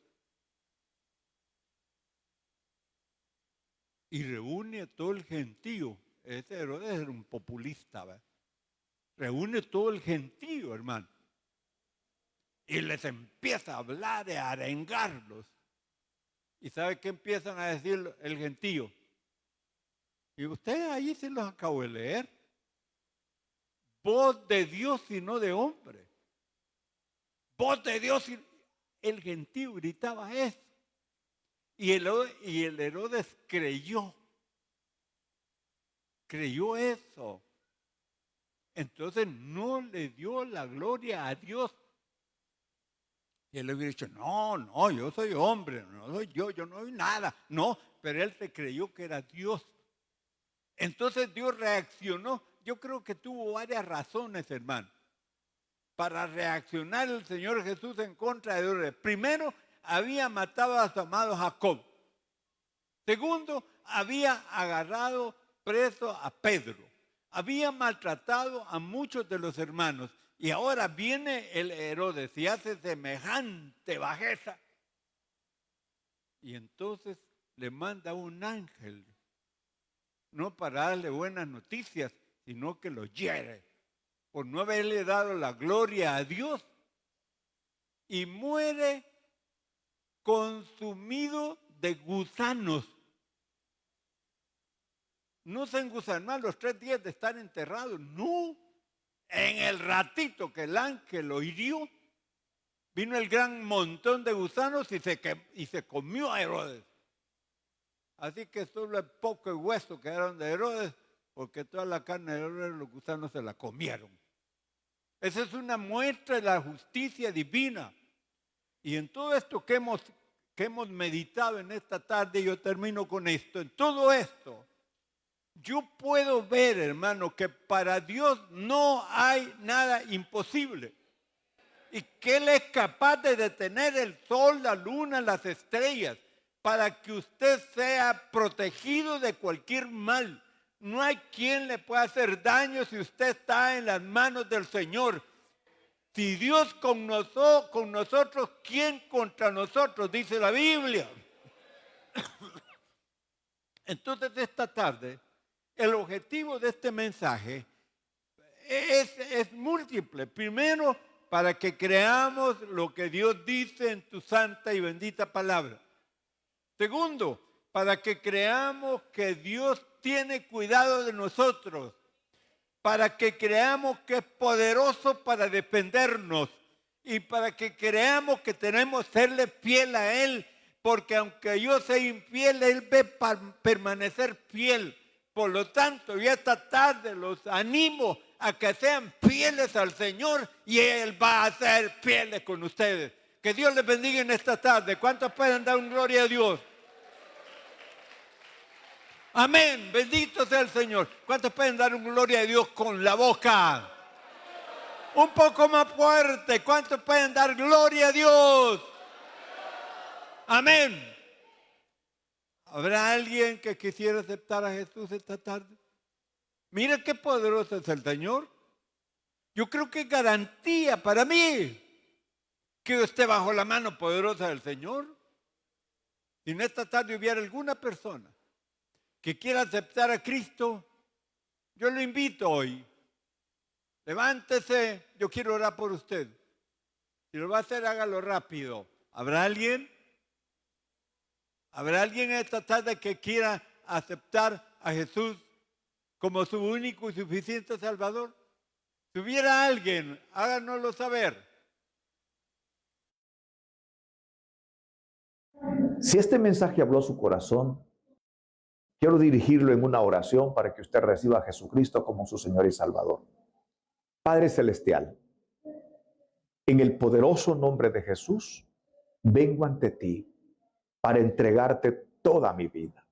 Y reúne a todo el gentío. Ese Herodes era un populista, ¿verdad? Reúne todo el gentío, hermano. Y les empieza a hablar, a arengarlos. ¿Y sabe qué empiezan a decir el gentío? Y ustedes ahí se los acabo de leer. Voz de Dios y no de hombre. Voz de Dios y el gentío gritaba eso. Y el Herodes creyó eso. Entonces no le dio la gloria a Dios. Y él le hubiera dicho, no, yo soy hombre, no soy yo no soy nada. No, pero él se creyó que era Dios. Entonces Dios reaccionó. Yo creo que tuvo varias razones, hermano, para reaccionar el Señor Jesús en contra de Dios. Primero, había matado a su amado Jacob. Segundo, había agarrado preso a Pedro. Había maltratado a muchos de los hermanos. Y ahora viene el Herodes y hace semejante bajeza. Y entonces le manda un ángel, no para darle buenas noticias, sino que lo hiere por no haberle dado la gloria a Dios. Y muere consumido de gusanos. no se engusanman los 3 días de estar enterrados. No, en el ratito que el ángel lo hirió, vino el gran montón de gusanos y se comió a Herodes. Así que solo el poco hueso quedaron de Herodes, porque toda la carne de Herodes los gusanos se la comieron. Esa es una muestra de la justicia divina. Y en todo esto que hemos meditado en esta tarde, yo termino con esto. En todo esto, yo puedo ver, hermano, que para Dios no hay nada imposible. Y que Él es capaz de detener el sol, la luna, las estrellas, para que usted sea protegido de cualquier mal. No hay quien le pueda hacer daño si usted está en las manos del Señor. Si Dios con nosotros, ¿quién contra nosotros? Dice la Biblia. Entonces, esta tarde, el objetivo de este mensaje es múltiple. Primero, para que creamos lo que Dios dice en tu santa y bendita palabra. Segundo, para que creamos que Dios tiene cuidado de nosotros. Para que creamos que es poderoso para defendernos. Y para que creamos que tenemos que serle fiel a Él. Porque aunque yo sea infiel, Él ve permanecer fiel. Por lo tanto, yo esta tarde los animo a que sean fieles al Señor y Él va a ser fieles con ustedes. Que Dios les bendiga en esta tarde. ¿Cuántos pueden dar un gloria a Dios? Amén, bendito sea el Señor. ¿Cuántos pueden dar un gloria a Dios con la boca? Un poco más fuerte. ¿Cuántos pueden dar gloria a Dios? Amén. ¿Habrá alguien que quisiera aceptar a Jesús esta tarde? Mira qué poderoso es el Señor. Yo creo que es garantía para mí que yo esté bajo la mano poderosa del Señor. Si en esta tarde hubiera alguna persona que quiera aceptar a Cristo, yo lo invito hoy. Levántese, yo quiero orar por usted. Si lo va a hacer, hágalo rápido. ¿Habrá alguien? ¿Habrá alguien esta tarde que quiera aceptar a Jesús como su único y suficiente Salvador? Si hubiera alguien, háganoslo saber. Si este mensaje habló a su corazón, quiero dirigirlo en una oración para que usted reciba a Jesucristo como su Señor y Salvador. Padre Celestial, en el poderoso nombre de Jesús, vengo ante ti para entregarte toda mi vida.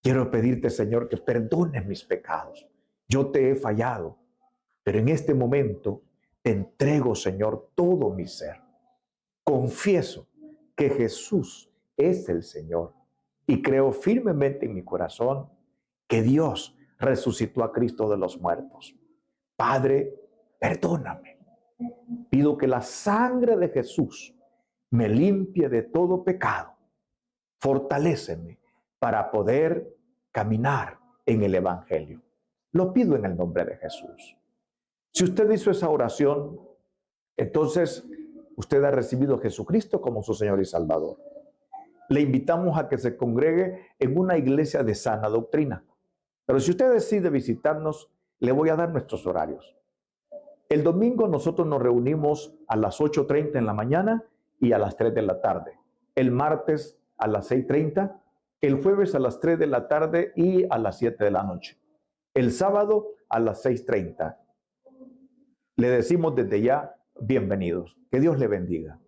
Quiero pedirte, Señor, que perdones mis pecados. Yo te he fallado, pero en este momento te entrego, Señor, todo mi ser. Confieso que Jesús es el Señor y creo firmemente en mi corazón que Dios resucitó a Cristo de los muertos. Padre, perdóname. Pido que la sangre de Jesús me limpie de todo pecado. Fortaléceme para poder caminar en el Evangelio. Lo pido en el nombre de Jesús. Si usted hizo esa oración, entonces usted ha recibido a Jesucristo como su Señor y Salvador. Le invitamos a que se congregue en una iglesia de sana doctrina. Pero si usted decide visitarnos, le voy a dar nuestros horarios. El domingo nosotros nos reunimos a las 8:30 en la mañana y a las 3 de la tarde. El martes a las 6:30, el jueves a las 3 de la tarde y a las 7 de la noche. El sábado a las 6:30. Le decimos desde ya, bienvenidos. Que Dios le bendiga.